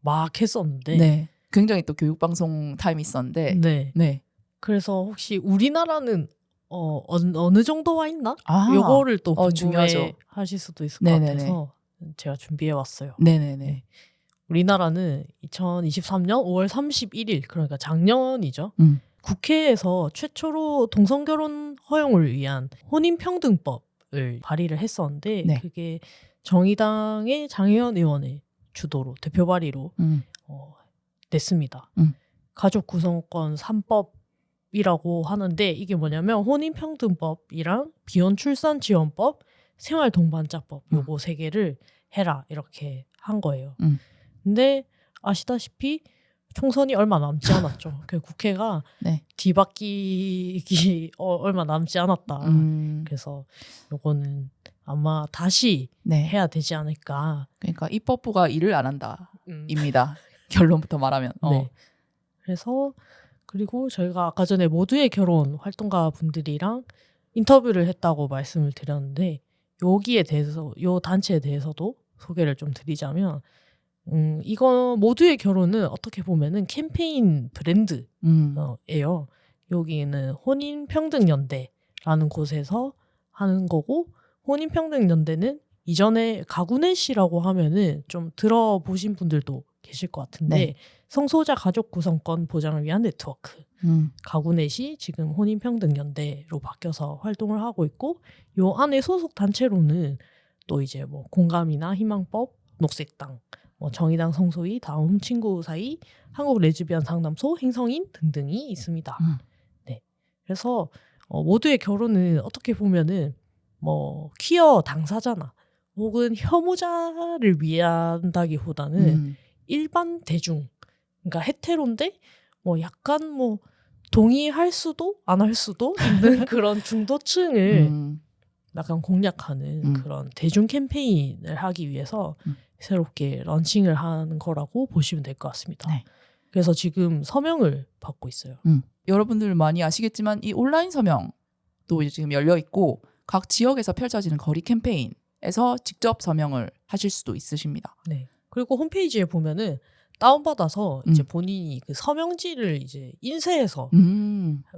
막 했었는데 네. 굉장히 또 교육방송 타임이 있었는데 네. 네. 그래서 혹시 우리나라는 어느 정도 와 있나? 아, 요거를 또 중요하죠. 궁금해하실 수도 있을 것 네네네. 같아서 제가 준비해왔어요. 네네네. 우리나라는 2023년 5월 31일 그러니까 작년이죠. 국회에서 최초로 동성결혼 허용을 위한 혼인평등법을 발의를 했었는데 네. 그게 정의당의 장혜연 의원의 주도로 대표 발의로 냈습니다. 가족 구성권 3법이라고 하는데 이게 뭐냐면 혼인평등법이랑 비혼출산지원법, 생활동반자법 요거 세 개를 해라 이렇게 한 거예요. 근데 아시다시피 총선이 얼마 남지 않았죠. 그 국회가 네. 뒤바뀌기 얼마 남지 않았다. 그래서 요거는 아마 다시 네. 해야 되지 않을까. 그러니까 입법부가 일을 안 한다입니다. 결론부터 말하면. 네. 그래서 그리고 저희가 아까 전에 모두의 결혼 활동가 분들이랑 인터뷰를 했다고 말씀을 드렸는데 여기에 대해서 요 단체에 대해서도 소개를 좀 드리자면 이거 모두의 결혼은 어떻게 보면은 캠페인 브랜드예요. 여기는 혼인평등연대라는 곳에서 하는 거고 혼인평등연대는 이전에 가구네 씨라고 하면은 좀 들어보신 분들도 계실 것 같은데 네. 성소자 가족 구성권 보장을 위한 네트워크 가구넷이 지금 혼인평등연대로 바뀌어서 활동을 하고 있고 요 안에 소속 단체로는 또 이제 뭐 공감이나 희망법, 녹색당, 뭐 정의당 성소위, 다음 친구 사이, 한국 레즈비언 상담소, 행성인 등등이 있습니다. 네, 그래서 모두의 결혼은 어떻게 보면은 뭐 퀴어 당사자나 혹은 혐오자를 위한다기보다는 일반 대중, 그러니까 헤테로인데 뭐 약간 뭐 동의할 수도 안 할 수도 있는 그런 중도층을 약간 공략하는 그런 대중 캠페인을 하기 위해서 새롭게 런칭을 한 거라고 보시면 될 것 같습니다. 네. 그래서 지금 서명을 받고 있어요. 여러분들 많이 아시겠지만 이 온라인 서명도 이제 지금 열려 있고 각 지역에서 펼쳐지는 거리 캠페인에서 직접 서명을 하실 수도 있으십니다. 네. 그리고 홈페이지에 보면은 다운받아서 이제 본인이 그 서명지를 이제 인쇄해서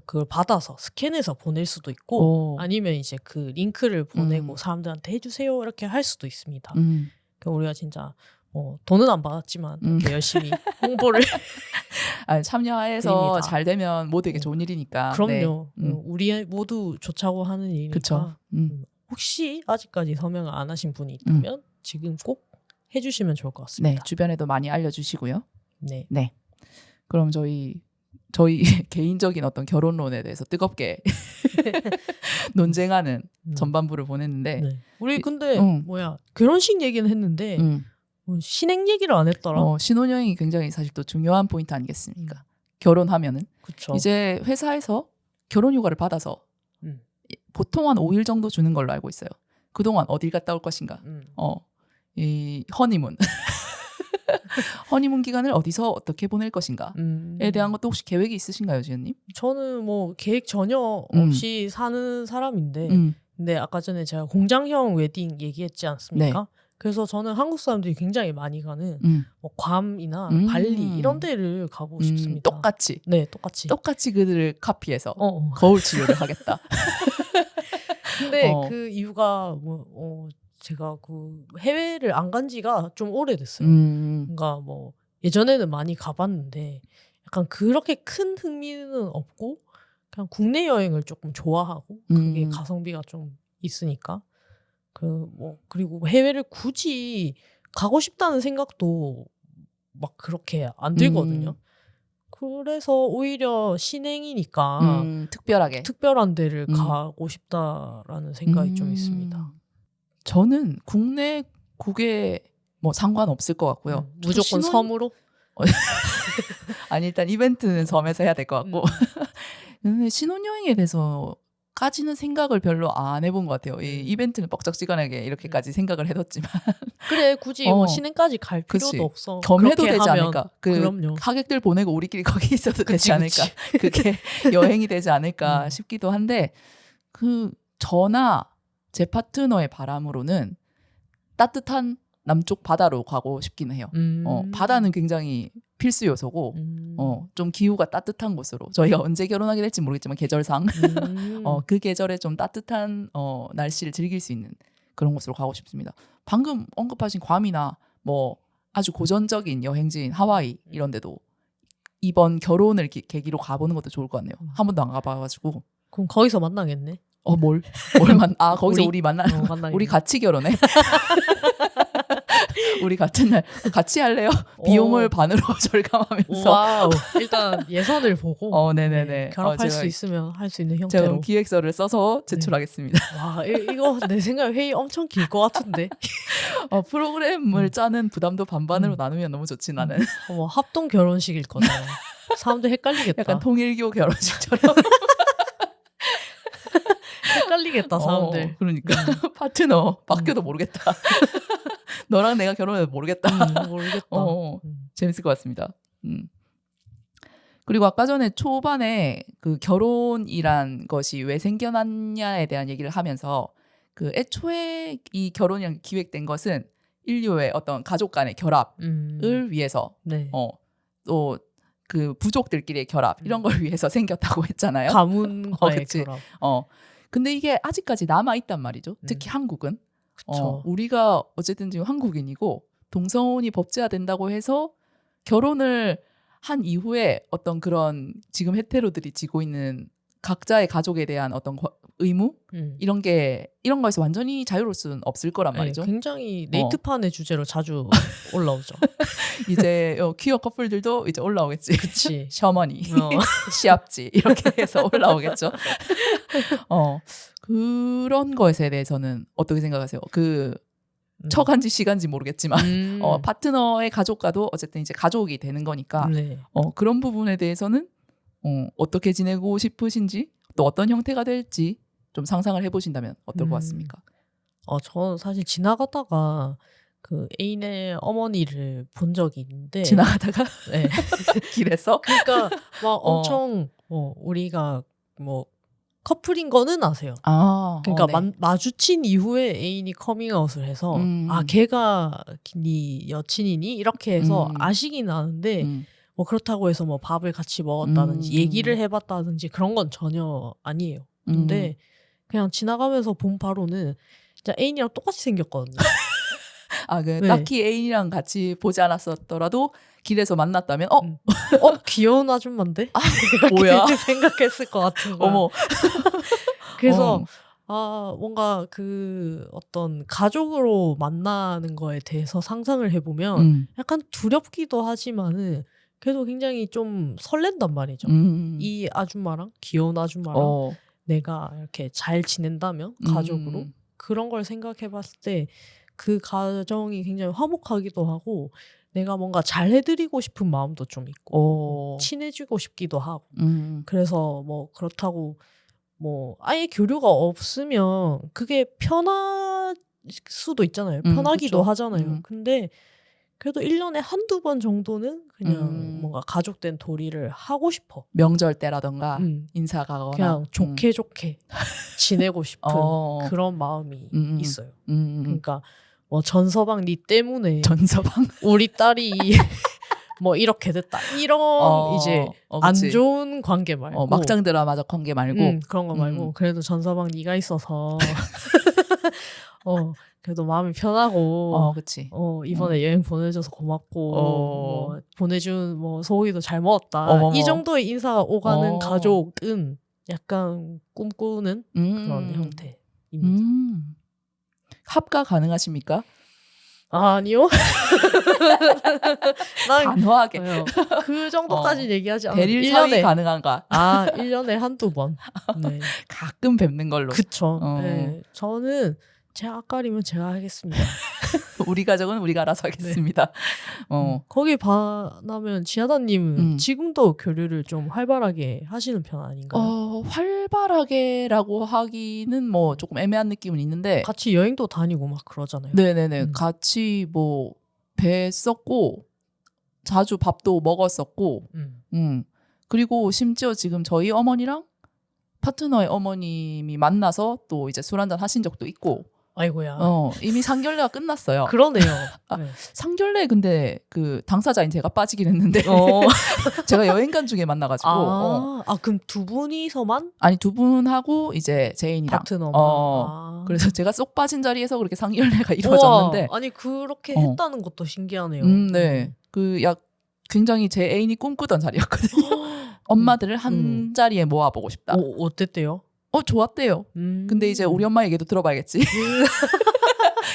그걸 받아서 스캔해서 보낼 수도 있고 아니면 이제 그 링크를 보내고 사람들한테 해주세요 이렇게 할 수도 있습니다. 그러니까 우리가 진짜 돈은 안 받았지만 이렇게 열심히 홍보를 참여해서 드립니다. 잘 되면 모두에게 좋은 일이니까. 그럼요. 네. 우리 모두 좋자고 하는 일이니까 그쵸. 혹시 아직까지 서명을 안 하신 분이 있다면 지금 꼭 해주시면 좋을 것 같습니다. 네, 주변에도 많이 알려주시고요. 네. 네. 그럼 저희 개인적인 어떤 결혼론에 대해서 뜨겁게 논쟁하는 전반부를 보냈는데 네. 우리 근데 뭐야 결혼식 얘기는 했는데 신행 얘기를 안 했더라. 신혼여행이 굉장히 사실 또 중요한 포인트 아니겠습니까? 결혼하면은 그쵸. 이제 회사에서 결혼휴가를 받아서 보통 한 5일 정도 주는 걸로 알고 있어요. 그동안 어딜 갔다 올 것인가? 이 허니문 허니문 기간을 어디서 어떻게 보낼 것인가에 대한 것도 혹시 계획이 있으신가요, 지은님? 저는 뭐 계획 전혀 없이 사는 사람인데 근데 아까 전에 제가 공장형 웨딩 얘기했지 않습니까? 네. 그래서 저는 한국 사람들이 굉장히 많이 가는 뭐 괌이나 발리 이런 데를 가보고 싶습니다. 똑같이. 네, 똑같이 그들을 카피해서 거울 치료를 하겠다. 근데 그 이유가 제가 그 해외를 안 간 지가 좀 오래됐어요. 그러니까 뭐 예전에는 많이 가봤는데 약간 그렇게 큰 흥미는 없고 그냥 국내 여행을 조금 좋아하고 그게 가성비가 좀 있으니까 그리고 해외를 굳이 가고 싶다는 생각도 막 그렇게 안 들거든요. 그래서 오히려 신행이니까 특별하게 특별한 데를 가고 싶다라는 생각이 좀 있습니다. 저는 국내국에 뭐 상관없을 것 같고요. 무조건 섬으로? 아니 일단 이벤트는 섬에서 해야 될 것 같고 근데 신혼여행에 대해서까지는 생각을 별로 안 해본 것 같아요. 이 이벤트는 뻑적지근하게 이렇게까지 생각을 해뒀지만 그래 굳이 뭐 신행까지 갈 필요도 없어. 겸해도 되지 않을까. 그럼요. 하객들 보내고 우리끼리 거기 있어도 되지 않을까. 그게 여행이 되지 않을까 싶기도 한데 저나 제 파트너의 바람으로는 따뜻한 남쪽 바다로 가고 싶긴 해요. 바다는 굉장히 필수 요소고 좀 기후가 따뜻한 곳으로 저희가 언제 결혼하게 될지 모르겠지만 계절상 그 계절에 좀 따뜻한 날씨를 즐길 수 있는 그런 곳으로 가고 싶습니다. 방금 언급하신 괌이나 뭐 아주 고전적인 여행지인 하와이 이런 데도 이번 결혼을 계기로 가보는 것도 좋을 것 같네요. 한 번도 안 가봐가지고. 그럼 거기서 만나겠네. 거기서 우리 만나겠네. 우리 같이 결혼해. 우리 같은 날 같이 할래요? 비용을 반으로 절감하면서. 와우. 일단 예산을 보고 네네네. 결합할 수 있으면 할 수 있는 형태로. 제가 기획서를 써서 제출하겠습니다. 와, 이거 내 생각에 회의 엄청 길 것 같은데. 프로그램을 짜는 부담도 반반으로 나누면 너무 좋지 나는. 합동 결혼식일 거잖아. 사람들 헷갈리겠다. 약간 통일교 결혼식처럼. 헷갈리겠다 사람들. 그러니까 파트너 바뀌어도 모르겠다. 너랑 내가 결혼해도 모르겠다. 모르겠다. 재밌을 것 같습니다. 그리고 아까 전에 초반에 그 결혼이란 것이 왜 생겨났냐에 대한 얘기를 하면서 그 애초에 이 결혼이 기획된 것은 인류의 어떤 가족 간의 결합을 위해서 네. 또 그 부족들끼리의 결합 이런 걸 위해서 생겼다고 했잖아요. 가문과의 그치. 결합. 근데 이게 아직까지 남아 있단 말이죠. 특히 한국은. 우리가 어쨌든 지금 한국인이고 동성혼이 법제화된다고 해서 결혼을 한 이후에 어떤 그런 지금 헤테로들이 지고 있는 각자의 가족에 대한 어떤 의무 이런 거에서 완전히 자유로울 수는 없을 거란 말이죠. 굉장히 네이트판의 주제로 자주 올라오죠. 이제 퀴어 커플들도 이제 올라오겠지. 그치. 셔머니, 시합지 이렇게 해서 올라오겠죠. 그런 것에 대해서는 어떻게 생각하세요? 그 처간지 시간지 모르겠지만 파트너의 가족과도 어쨌든 이제 가족이 되는 거니까 네. 그런 부분에 대해서는 어떻게 지내고 싶으신지 또 어떤 형태가 될지 좀 상상을 해보신다면 어떨 것 같습니까? 저는 사실 지나가다가 그 애인의 어머니를 본 적이 있는데 지나가다가 네. 길에서 그러니까 막 엄청 우리가 뭐 커플인 거는 아세요. 그러니까 네. 마주친 이후에 애인이 커밍아웃을 해서 걔가 네 여친이니 이렇게 해서 아시긴 아는데 뭐 그렇다고 해서 뭐 밥을 같이 먹었다든지 얘기를 해봤다든지 그런 건 전혀 아니에요. 근데 그냥 지나가면서 본 바로는 진짜 애인이랑 똑같이 생겼거든요. 네. 네. 딱히 애인이랑 같이 보지 않았었더라도 길에서 만났다면 귀여운 아줌마인데? 뭐야? 생각했을 것 같은 거야. 어머. 그래서 뭔가 그 어떤 가족으로 만나는 거에 대해서 상상을 해보면 약간 두렵기도 하지만은 그래도 굉장히 좀 설렌단 말이죠. 이 아줌마랑 귀여운 아줌마랑 내가 이렇게 잘 지낸다면 가족으로 그런 걸 생각해 봤을 때 그 가정이 굉장히 화목하기도 하고 내가 뭔가 잘 해드리고 싶은 마음도 좀 있고 친해지고 싶기도 하고 그래서 뭐 그렇다고 뭐 아예 교류가 없으면 그게 편할 수도 있잖아요. 편하기도 그쵸. 하잖아요. 근데 그래도 1년에 한두 번 정도는 그냥 뭔가 가족된 도리를 하고 싶어. 명절 때라던가 인사 가거나 그냥 좋게 지내고 싶은 그런 마음이 있어요. 그러니까 뭐 전서방 니 때문에 전서방 우리 딸이 뭐 이렇게 됐다. 이런 이제 안 좋은 관계 말고 막장 드라마적 관계 말고 그런 거 말고 그래도 전서방 니가 있어서 그래도 마음이 편하고 그치. 이번에 여행 보내줘서 고맙고 뭐 보내준 뭐 소고기도 잘 먹었다. 어머머. 이 정도의 인사가 오가는 가족은 약간 꿈꾸는 그런 형태입니다. 합가 가능하십니까? 아니요. 난 단호하게. 그 정도까지 얘기하지 않아요. 대릴 사위 가능한가? 1년에 한두 번. 네. 가끔 뵙는 걸로. 그쵸. 네. 저는 제 앞가림은 제가 하겠습니다. 우리 가족은 우리가 알아서 하겠습니다. 거기 반하면 지하다님은 지금도 교류를 좀 활발하게 하시는 편 아닌가요? 활발하게라고 하기는 뭐 조금 애매한 느낌은 있는데 같이 여행도 다니고 막 그러잖아요. 네네네. 같이 뭐 뵀었고 자주 밥도 먹었었고 그리고 심지어 지금 저희 어머니랑 파트너의 어머님이 만나서 또 이제 술 한잔 하신 적도 있고 아이고야. 이미 상견례가 끝났어요. 그러네요. 네. 상견례 근데 그 당사자인 제가 빠지긴 했는데 제가 여행 간 중에 만나가지고 그럼 두 분이서만 아니 두 분하고 이제 제인이랑 파트너만. 그래서 제가 쏙 빠진 자리에서 그렇게 상견례가 이루어졌는데 우와, 아니 그렇게 했다는 것도 신기하네요. 네. 그 굉장히 제 애인이 꿈꾸던 자리였거든요. 엄마들을 한 자리에 모아보고 싶다. 어땠대요? 좋았대요. 근데 이제 우리 엄마 얘기도 들어봐야겠지.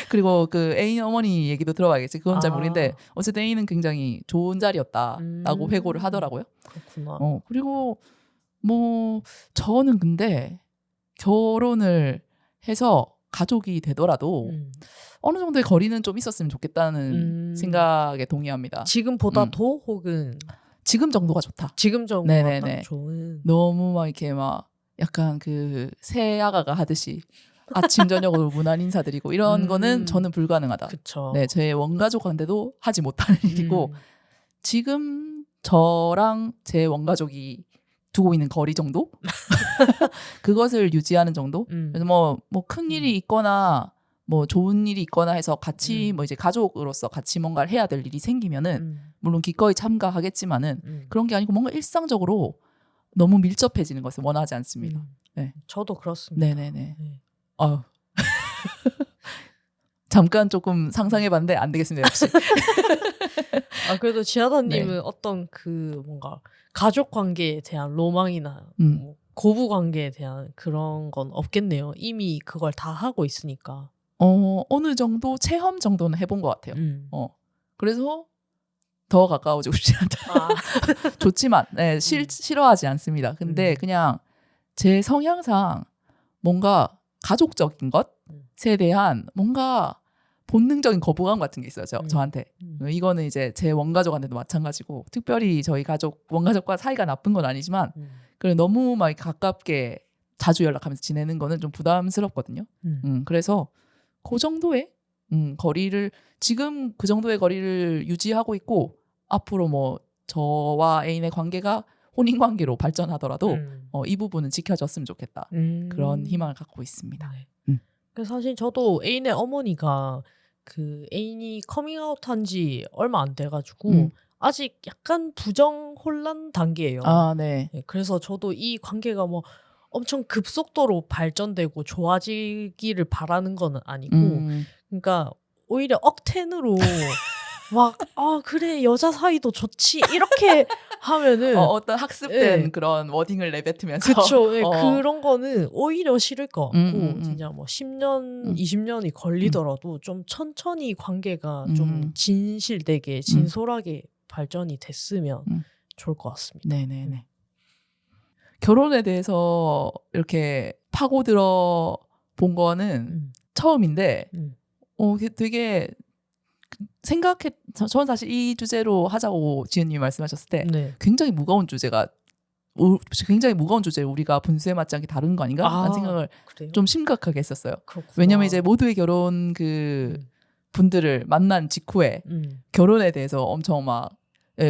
그리고 그 애인 어머니 얘기도 들어봐야겠지. 그건 잘 모르겠는데 어쨌든 애인은 굉장히 좋은 자리였다라고 회고를 하더라고요. 그렇구나. 그리고 뭐 저는 근데 결혼을 해서 가족이 되더라도 어느 정도의 거리는 좀 있었으면 좋겠다는 생각에 동의합니다. 지금보다도 혹은 지금 정도가 좋다. 지금 정도가 딱 좋은. 너무 막 이렇게 막 약간 그 새 아가가 하듯이 아침 저녁으로 무난 인사드리고 이런 거는 저는 불가능하다. 그쵸. 네, 제 원가족한테도 하지 못하는 일이고 지금 저랑 제 원가족이 두고 있는 거리 정도 그것을 유지하는 정도. 그래서 뭐 큰 일이 있거나 뭐 좋은 일이 있거나 해서 같이 뭐 이제 가족으로서 같이 뭔가를 해야 될 일이 생기면은 물론 기꺼이 참가하겠지만은 그런 게 아니고 뭔가 일상적으로 너무 밀접해지는 것을 원하지 않습니다. 네. 저도 그렇습니다. 네네네. 네. 잠깐 조금 상상해봤는데 안 되겠습니다. 역시. 그래도 지하다님은 어떤 그 뭔가 가족 관계에 대한 로망이나 뭐 고부 관계에 대한 그런 건 없겠네요. 이미 그걸 다 하고 있으니까. 어느 정도 체험 정도는 해본 것 같아요. 그래서 더 가까워지고 싶지 않다. 좋지만 싫어하지 않습니다. 근데 그냥 제 성향상 뭔가 가족적인 것에 대한 뭔가 본능적인 거부감 같은 게 있어요. 저한테. 이거는 이제 제 원가족한테도 마찬가지고 특별히 저희 원가족과 사이가 나쁜 건 아니지만 그래 너무 막 가깝게 자주 연락하면서 지내는 거는 좀 부담스럽거든요. 그래서 그 정도의 거리를 지금 그 정도의 거리를 유지하고 있고 앞으로 뭐 저와 애인의 관계가 혼인 관계로 발전하더라도 이 부분은 지켜졌으면 좋겠다. 그런 희망을 갖고 있습니다. 네. 사실 저도 애인의 어머니가 그 애인이 커밍아웃한 지 얼마 안 돼가지고 아직 약간 부정 혼란 단계예요. 네. 그래서 저도 이 관계가 뭐 엄청 급속도로 발전되고 좋아지기를 바라는 건 아니고 그러니까 오히려 억텐으로 막 그래 여자 사이도 좋지 이렇게 하면은 어떤 학습된 그런 워딩을 내뱉으면서 그쵸. 그런 거는 오히려 싫을 것 같고 진짜 뭐 10년 20년이 걸리더라도 좀 천천히 관계가 좀 진실되게 진솔하게 발전이 됐으면 좋을 것 같습니다. 네네네. 결혼에 대해서 이렇게 파고들어 본 거는 처음인데 되게 저는 사실 이 주제로 하자고 지은님이 말씀하셨을 때 굉장히 무거운 주제를 우리가 분수에 맞지 않게 다루는 거 아닌가 하는 생각을 그래요? 좀 심각하게 했었어요. 그렇구나. 왜냐면 이제 모두의 결혼 분들을 만난 직후에 결혼에 대해서 엄청 막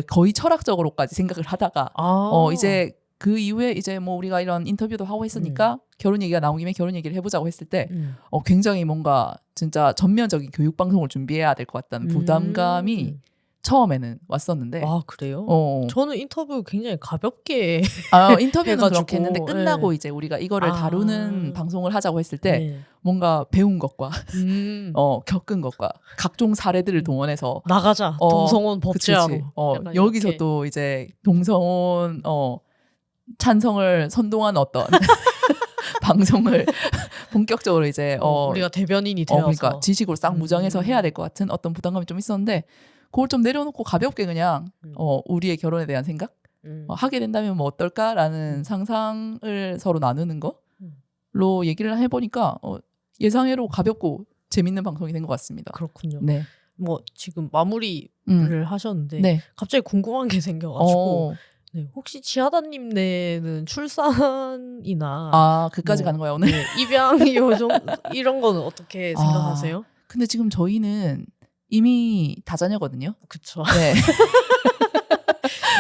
거의 철학적으로까지 생각을 하다가 이제 그 이후에 이제 뭐 우리가 이런 인터뷰도 하고 했으니까 결혼 얘기가 나온 김에 결혼 얘기를 해보자고 했을 때 굉장히 뭔가 진짜 전면적인 교육 방송을 준비해야 될 것 같다는 부담감이 처음에는 왔었는데. 그래요? 저는 인터뷰 굉장히 가볍게 인터뷰는 해가지고, 그렇게 했는데 끝나고 이제 우리가 이거를 다루는 방송을 하자고 했을 때 뭔가 배운 것과 겪은 것과 각종 사례들을 동원해서 나가자 동성혼 법제하러 여기서 이렇게. 또 이제 동성혼 찬성을 선동한 어떤 방송을 본격적으로 이제 우리가 대변인이 되어서 그러니까 지식으로 싹 무장해서 해야 될 것 같은 어떤 부담감이 좀 있었는데 그걸 좀 내려놓고 가볍게 그냥 우리의 결혼에 대한 생각 하게 된다면 뭐 어떨까라는 상상을 서로 나누는 거로 얘기를 해보니까 예상외로 가볍고 재밌는 방송이 된 것 같습니다. 그렇군요. 네. 뭐 지금 마무리를 하셨는데 갑자기 궁금한 게 생겨가지고 혹시 지하다님네는 출산이나 그까지 가는 거야 오늘? 입양 이런 거는 어떻게 생각하세요? 근데 지금 저희는 이미 다자녀거든요. 그쵸. 네.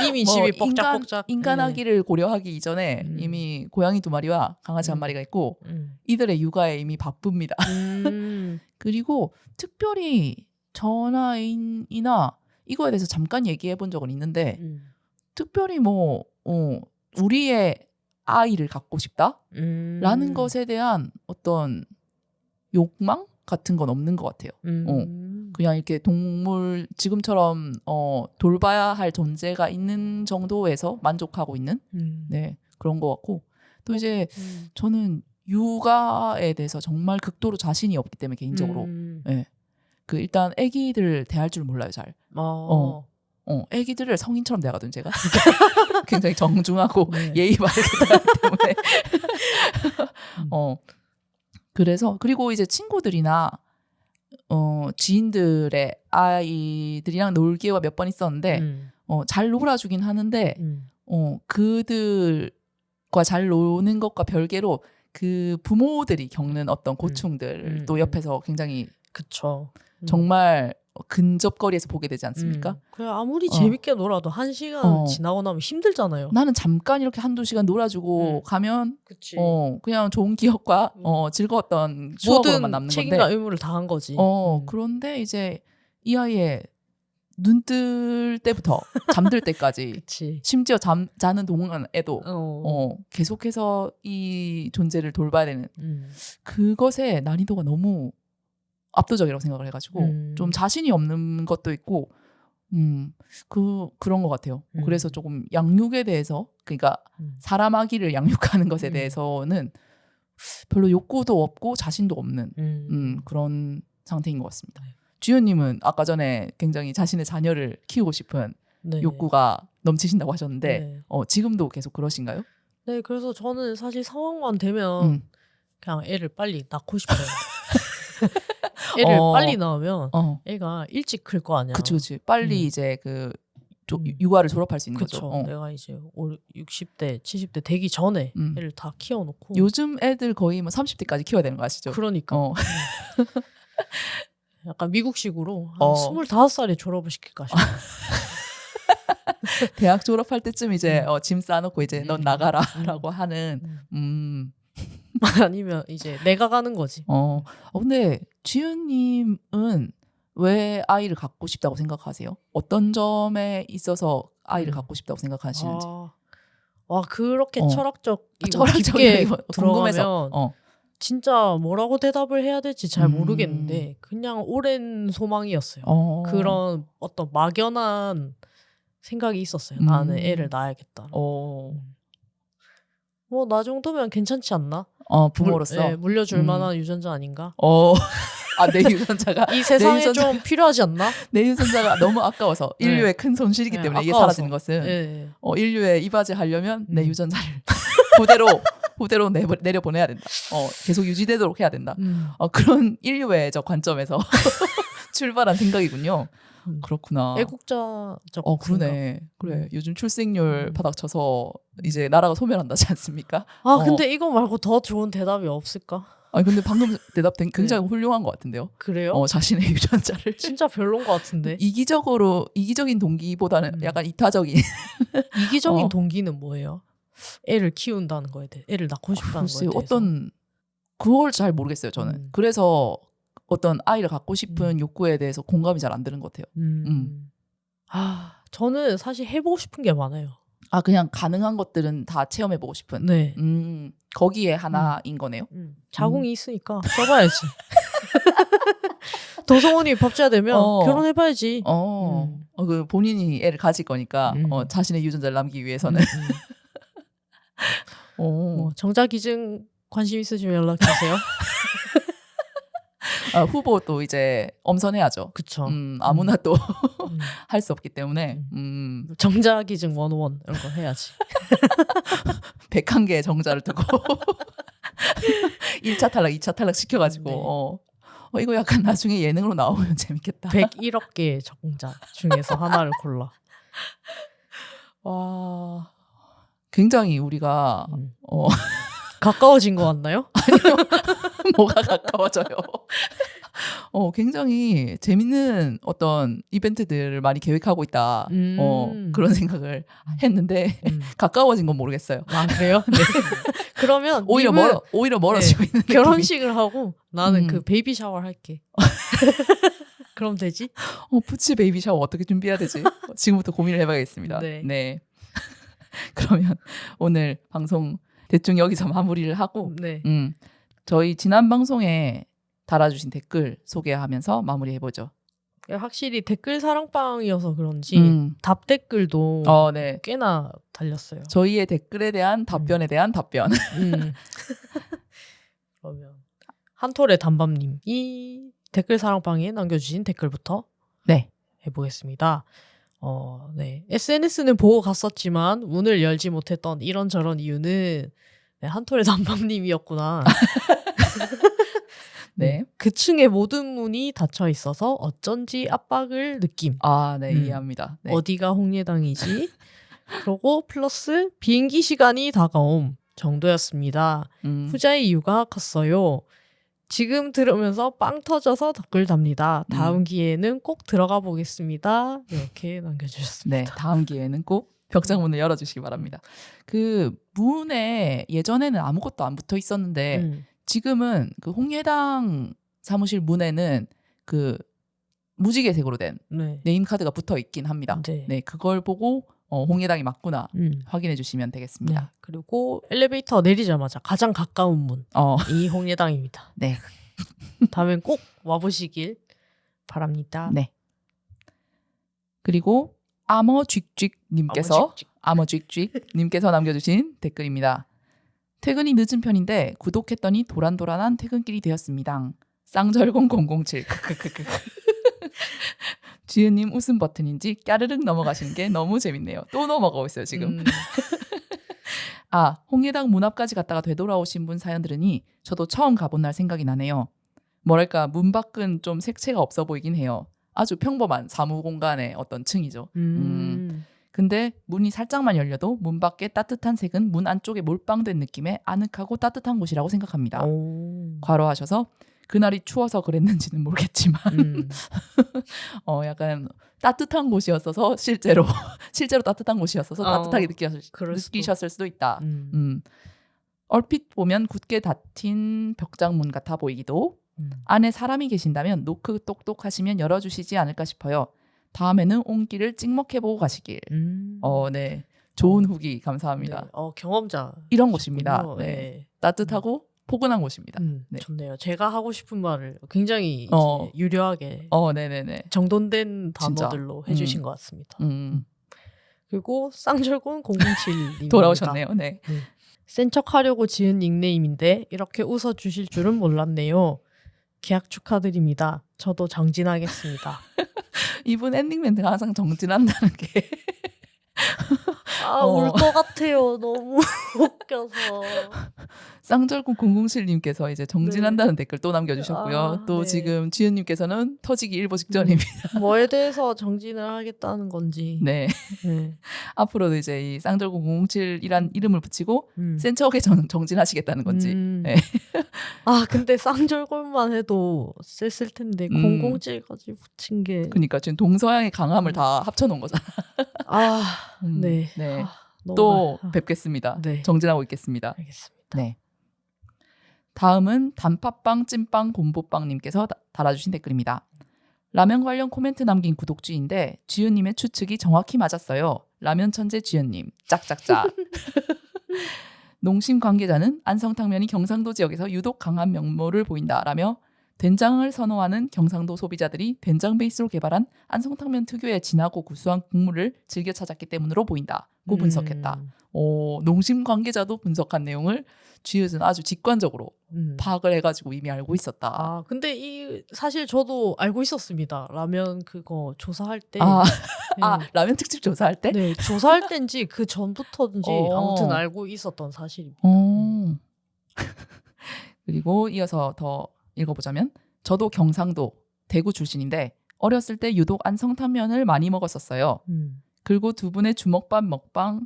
이미 뭐 집이 뻑짝뻑짝. 인간아기를 고려하기 이전에 음. 이미 고양이 2마리와 강아지 음. 1마리가 있고 음. 이들의 육아에 이미 바쁩니다. 그리고 특별히 전화인이나 이거에 대해서 잠깐 얘기해 본 적은 있는데 특별히 뭐 우리의 아이를 갖고 싶다라는 것에 대한 어떤 욕망 같은 건 없는 것 같아요. 그냥 이렇게 동물 지금처럼 돌봐야 할 존재가 있는 정도에서 만족하고 있는 네 그런 것 같고 또 이제 저는 육아에 대해서 정말 극도로 자신이 없기 때문에 개인적으로 네. 그 일단 아기들 대할 줄 몰라요 잘. 아기들을 성인처럼 대하거든요 제가. 굉장히 정중하고 네. 예의 바르게 대하기 때문에. 그래서 그리고 이제 친구들이나 지인들의 아이들이랑 놀기가 몇 번 있었는데 잘 놀아주긴 하는데 그들과 잘 노는 것과 별개로 그 부모들이 겪는 어떤 고충들도 옆에서 굉장히 그쵸. 정말 근접거리에서 보게 되지 않습니까? 그래 아무리 재밌게 놀아도 1시간 지나고 나면 힘들잖아요. 나는 잠깐 이렇게 1-2시간 놀아주고 가면 그치. 그냥 좋은 기억과 즐거웠던 추억으로만 남는 책임과 건데 의무를 다한 거지. 그런데 이제 이 아이의 눈 뜰 때부터 잠들 때까지 그치. 심지어 자는 동안에도 계속해서 이 존재를 돌봐야 되는 그것의 난이도가 너무 압도적이라고 생각을 해가지고 좀 자신이 없는 것도 있고 그런 것 같아요. 그래서 조금 양육에 대해서 그러니까 사람 아기를 양육하는 것에 대해서는 별로 욕구도 없고 자신도 없는 그런 상태인 것 같습니다. 주연님은 아까 전에 굉장히 자신의 자녀를 키우고 싶은 네. 욕구가 넘치신다고 하셨는데 네. 지금도 계속 그러신가요? 네, 그래서 저는 사실 상황만 되면 그냥 애를 빨리 낳고 싶어요. 애를 빨리 낳으면 애가 일찍 클 거 아니야. 그치. 빨리 이제 육아를 졸업할 수 있는 그쵸. 거죠. 내가 이제 60대, 70대 되기 전에 애를 다 키워놓고. 요즘 애들 거의 뭐 30대까지 키워야 되는 거 아시죠? 그러니까. 약간 미국식으로 25살에 졸업을 시킬까 싶어요. 대학 졸업할 때쯤 이제 짐 싸놓고 이제 넌 나가라라고 하는 아니면 이제 내가 가는 거지. 근데 지윤님은 왜 아이를 갖고 싶다고 생각하세요? 어떤 점에 있어서 아이를 갖고 싶다고 생각하시는지. 와 그렇게 철학적이고 철학적이게 깊게 궁금해서. 들어가면 진짜 뭐라고 대답을 해야 될지 잘 모르겠는데 그냥 오랜 소망이었어요. 그런 어떤 막연한 생각이 있었어요. 나는 애를 낳아야겠다. 뭐 나 정도면 괜찮지 않나? 부모로서 물려줄 만한 유전자 아닌가? 내 유전자가 이 세상에 좀 필요하지 않나? 내 유전자가 너무 아까워서 인류의 큰 손실이기 때문에 이게 사라지는 것은 인류의 이바지 하려면 내 유전자를 후대로 내려보내야 된다. 계속 유지되도록 해야 된다. 그런 인류의 관점에서 출발한 생각이군요. 그렇구나. 애국자적 그러네. 그래. 요즘 출생률 바닥쳐서 이제 나라가 소멸한다지 않습니까? 근데 이거 말고 더 좋은 대답이 없을까? 근데 방금 대답 굉장히 훌륭한 것 같은데요. 그래요? 자신의 유전자를 진짜 별론 것 같은데. 이기적인 동기보다는 약간 이타적인. 이기적인 동기는 뭐예요? 애를 키운다는 거에 대해, 애를 낳고 싶다는 거에 대해서. 그걸 잘 모르겠어요. 저는. 그래서 어떤 아이를 갖고 싶은 욕구에 대해서 공감이 잘 안 되는 것 같아요. 저는 사실 해보고 싶은 게 많아요. 그냥 가능한 것들은 다 체험해보고 싶은. 네. 거기에 하나인 거네요. 자궁이 있으니까 써봐야지. 도성원이 법제화 되면 결혼해봐야지. 그 본인이 애를 가질 거니까 자신의 유전자를 남기기 위해서는. 뭐 정자기증 관심 있으시면 연락주세요. 후보도 이제 엄선해야죠. 그쵸. 아무나 또 할 수 없기 때문에. 정자기증 101 이런 거 해야지. 101개의 정자를 두고 1차 탈락, 2차 탈락 시켜가지고 이거 약간 나중에 예능으로 나오면 재밌겠다. 101억 개의 정자 중에서 하나를 골라. 와, 굉장히 우리가 가까워진 것 같나요? 뭐가 가까워져요? 굉장히 재밌는 어떤 이벤트들을 많이 계획하고 있다. 그런 생각을 했는데 가까워진 건 모르겠어요. 아 그래요? 네. 그러면 오히려 멀어지고 있는 느낌이. 결혼식을 하고 나는 음. 그 베이비 샤워를 할게. 그럼 되지? 푸치 베이비 샤워 어떻게 준비해야 되지? 지금부터 고민을 해봐야겠습니다. 네. 그러면 오늘 방송 대충 여기서 마무리를 하고 네. 저희 지난 방송에 달아주신 댓글 소개하면서 마무리해보죠. 확실히 댓글 사랑방이어서 그런지 답 댓글도 네. 꽤나 달렸어요. 저희의 댓글에 대한 답변에 대한 답변. 그러면 한톨의 단밤님 이 댓글 사랑방에 남겨주신 댓글부터 네. 해보겠습니다. 네. SNS는 보고 갔었지만 문을 열지 못했던 이런저런 이유는 한톨의 단밤님이었구나. 네. 그 층의 모든 문이 닫혀 있어서 어쩐지 압박을 느낌. 네, 이해합니다. 네. 어디가 홍예당이지? 그리고 플러스 비행기 시간이 다가옴 정도였습니다. 후자의 이유가 컸어요. 지금 들으면서 빵 터져서 댓글 답니다. 다음 기회에는 꼭 들어가 보겠습니다. 이렇게 남겨주셨습니다. 네, 다음 기회에는 꼭 벽장문을 열어주시기 바랍니다. 그 문에 예전에는 아무것도 안 붙어 있었는데 지금은 그 홍예당 사무실 문에는 그 무지개색으로 된 네임 카드가 붙어 있긴 합니다. 네, 그걸 보고 홍예당이 맞구나 확인해 주시면 되겠습니다. 네, 그리고 엘리베이터 내리자마자 가장 가까운 문 이 홍예당입니다. 네. 다음엔 꼭 와보시길 바랍니다. 네. 그리고 아머쥐쥐님께서 남겨주신 댓글입니다. 퇴근이 늦은 편인데 구독했더니 도란도란한 퇴근길이 되었습니다. 쌍절곤 007. 지은님 웃음 버튼인지 까르륵 넘어가시는 게 너무 재밌네요. 또 넘어가고 있어요 지금. 홍예당 문 앞까지 갔다가 되돌아오신 분 사연 들으니 저도 처음 가본 날 생각이 나네요. 뭐랄까 문 밖은 좀 색채가 없어 보이긴 해요. 아주 평범한 사무공간의 어떤 층이죠. 근데 문이 살짝만 열려도 문 밖의 따뜻한 색은 문 안쪽에 몰빵된 느낌의 아늑하고 따뜻한 곳이라고 생각합니다. 괄호하셔서 그날이 추워서 그랬는지는 모르겠지만 약간 따뜻한 곳이었어서 실제로 따뜻한 곳이었어서 따뜻하게 느끼셨을 수도 있다. 얼핏 보면 굳게 닫힌 벽장문 같아 보이기도 안에 사람이 계신다면 노크 똑똑하시면 열어주시지 않을까 싶어요. 다음에는 온기를 찍먹해보고 가시길. 네. 좋은 후기 감사합니다. 네. 경험자. 이런 곳입니다. 네. 따뜻하고 포근한 곳입니다. 네. 좋네요. 제가 하고 싶은 말을 굉장히 유려하게 네네네. 정돈된 단어들로 해주신 것 같습니다. 그리고 쌍절곤 007님 돌아오셨네요. 네. 센 척하려고 지은 닉네임인데 이렇게 웃어주실 줄은 몰랐네요. 계약 축하드립니다. 저도 정진하겠습니다. 이분 엔딩 멘트가 항상 정진한다는 게 울 것 같아요. 너무 웃겨서. 쌍절곤 007님께서 이제 정진한다는 댓글 또 남겨주셨고요. 또 네. 지금 지은님께서는 터지기 일보 직전입니다. 뭐에 대해서 정진을 하겠다는 건지. 네. 앞으로도 이제 이 쌍절곤 007이란 이름을 붙이고 센 척에 정진하시겠다는 건지. 네. 근데 쌍절곤만 해도 셌을 텐데 007까지 붙인 게. 그러니까 지금 동서양의 강함을 다 합쳐놓은 거잖아. 네. 네. 또 뵙겠습니다. 네. 정진하고 있겠습니다. 알겠습니다. 네. 다음은 단팥빵 찐빵 곰보빵님께서 달아주신 댓글입니다. 라면 관련 코멘트 남긴 구독주인데 지은님의 추측이 정확히 맞았어요. 라면 천재 지은님 짝짝짝. 농심 관계자는 안성탕면이 경상도 지역에서 유독 강한 명모를 보인다라며 된장을 선호하는 경상도 소비자들이 된장 베이스로 개발한 안성탕면 특유의 진하고 구수한 국물을 즐겨 찾았기 때문으로 보인다고 분석했다. 농심 관계자도 분석한 내용을 쥐읒은 아주 직관적으로 파악을 해가지고 이미 알고 있었다. 근데 사실 저도 알고 있었습니다. 라면 그거 조사할 때. 라면 특집 조사할 때? 네, 조사할 때인지 그 전부터인지 아무튼 알고 있었던 사실입니다. 그리고 이어서 더 읽어보자면 저도 경상도 대구 출신인데 어렸을 때 유독 안성탕면을 많이 먹었었어요. 그리고 두 분의 주먹밥 먹방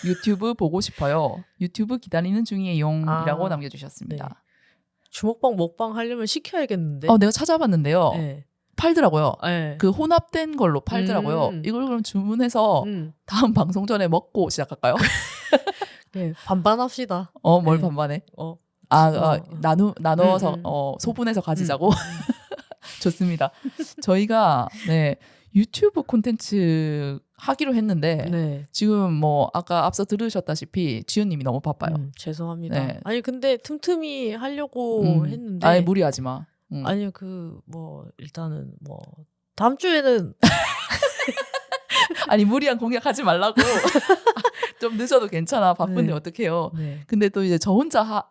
유튜브 보고 싶어요. 유튜브 기다리는 중이에요. 이라고 남겨주셨습니다. 주먹밥 먹방 하려면 시켜야겠는데. 내가 찾아봤는데요. 네. 팔더라고요. 네. 그 혼합된 걸로 팔더라고요. 이걸 그럼 주문해서 다음 방송 전에 먹고 시작할까요? 네, 반반합시다. 뭘 네. 반반해? 어. 나누어서 소분해서 가지자고. 좋습니다. 저희가 유튜브 콘텐츠 하기로 했는데 네. 지금 뭐 아까 앞서 들으셨다시피 지연님이 너무 바빠요. 죄송합니다. 네. 아니 근데 틈틈이 하려고 했는데 아예 무리하지 마. 아니요 뭐 일단은 뭐 다음 주에는 아니 무리한 공약하지 말라고. 좀 늦어도 괜찮아. 바쁜데 네. 어떡해요. 네. 근데 또 이제 저 혼자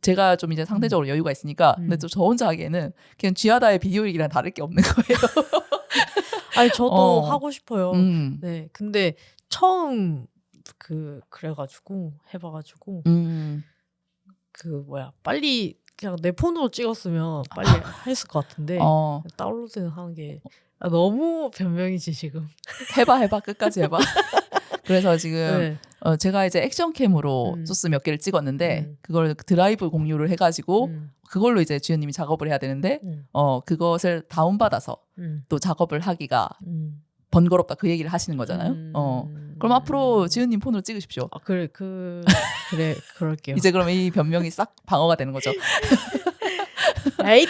제가 좀 이제 상대적으로 여유가 있으니까 근데 또 저 혼자 하기에는 그냥 쥐하다의 비디오 얘기랑 다를 게 없는 거예요. 아니 저도 하고 싶어요. 네. 근데 처음 그래가지고 해봐가지고 빨리 그냥 내 폰으로 찍었으면 빨리 했을 것 같은데 다운로드 하는 게 너무 변명이지 지금. 해봐 끝까지 해봐. 그래서 지금 네. 제가 이제 액션캠으로 소스 몇 개를 찍었는데 그걸 드라이브 공유를 해가지고 그걸로 이제 주연님이 작업을 해야 되는데 그것을 다운받아서 또 작업을 하기가 번거롭다 그 얘기를 하시는 거잖아요. 그럼 앞으로 지은님 폰으로 찍으십시오. 그래 그럴게요. 이제 그럼 이 변명이 싹 방어가 되는 거죠. 에잇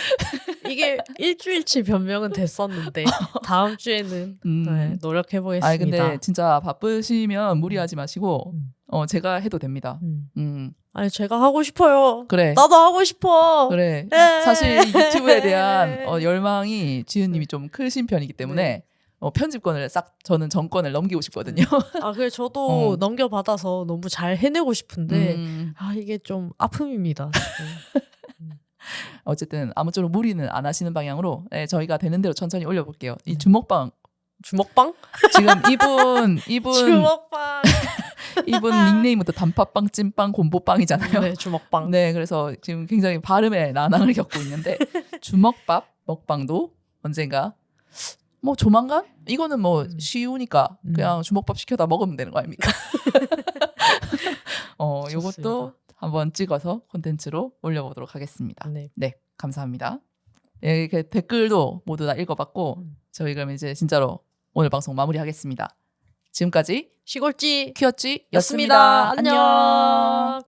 이게 일주일치 변명은 됐었는데 다음 주에는 노력해보겠습니다. 아니 근데 진짜 바쁘시면 무리하지 마시고 제가 해도 됩니다. 아니 제가 하고 싶어요. 그래. 나도 하고 싶어. 그래. 사실 유튜브에 대한 열망이 지은님이 좀 크신 편이기 때문에 편집권을 싹 저는 정권을 넘기고 싶거든요. 그래 저도 넘겨받아서 너무 잘 해내고 싶은데 이게 좀 아픔입니다. 어쨌든 아무쪼록 무리는 안 하시는 방향으로 저희가 되는 대로 천천히 올려볼게요. 이 주먹빵 지금 이분 주먹빵 이분 닉네임부터 단팥빵, 찐빵, 곰보빵이잖아요. 네, 주먹빵. 네, 그래서 지금 굉장히 발음에 난항을 겪고 있는데 주먹밥 먹방도 언젠가 뭐 조만간 이거는 뭐 쉬우니까 그냥 주먹밥 시켜다 먹으면 되는 거 아닙니까? 요것도 한번 찍어서 콘텐츠로 올려보도록 하겠습니다. 네, 감사합니다. 이렇게 댓글도 모두 다 읽어봤고 저희 그럼 이제 진짜로 오늘 방송 마무리하겠습니다. 지금까지 시골쥐 퀴어쥐였습니다. 안녕.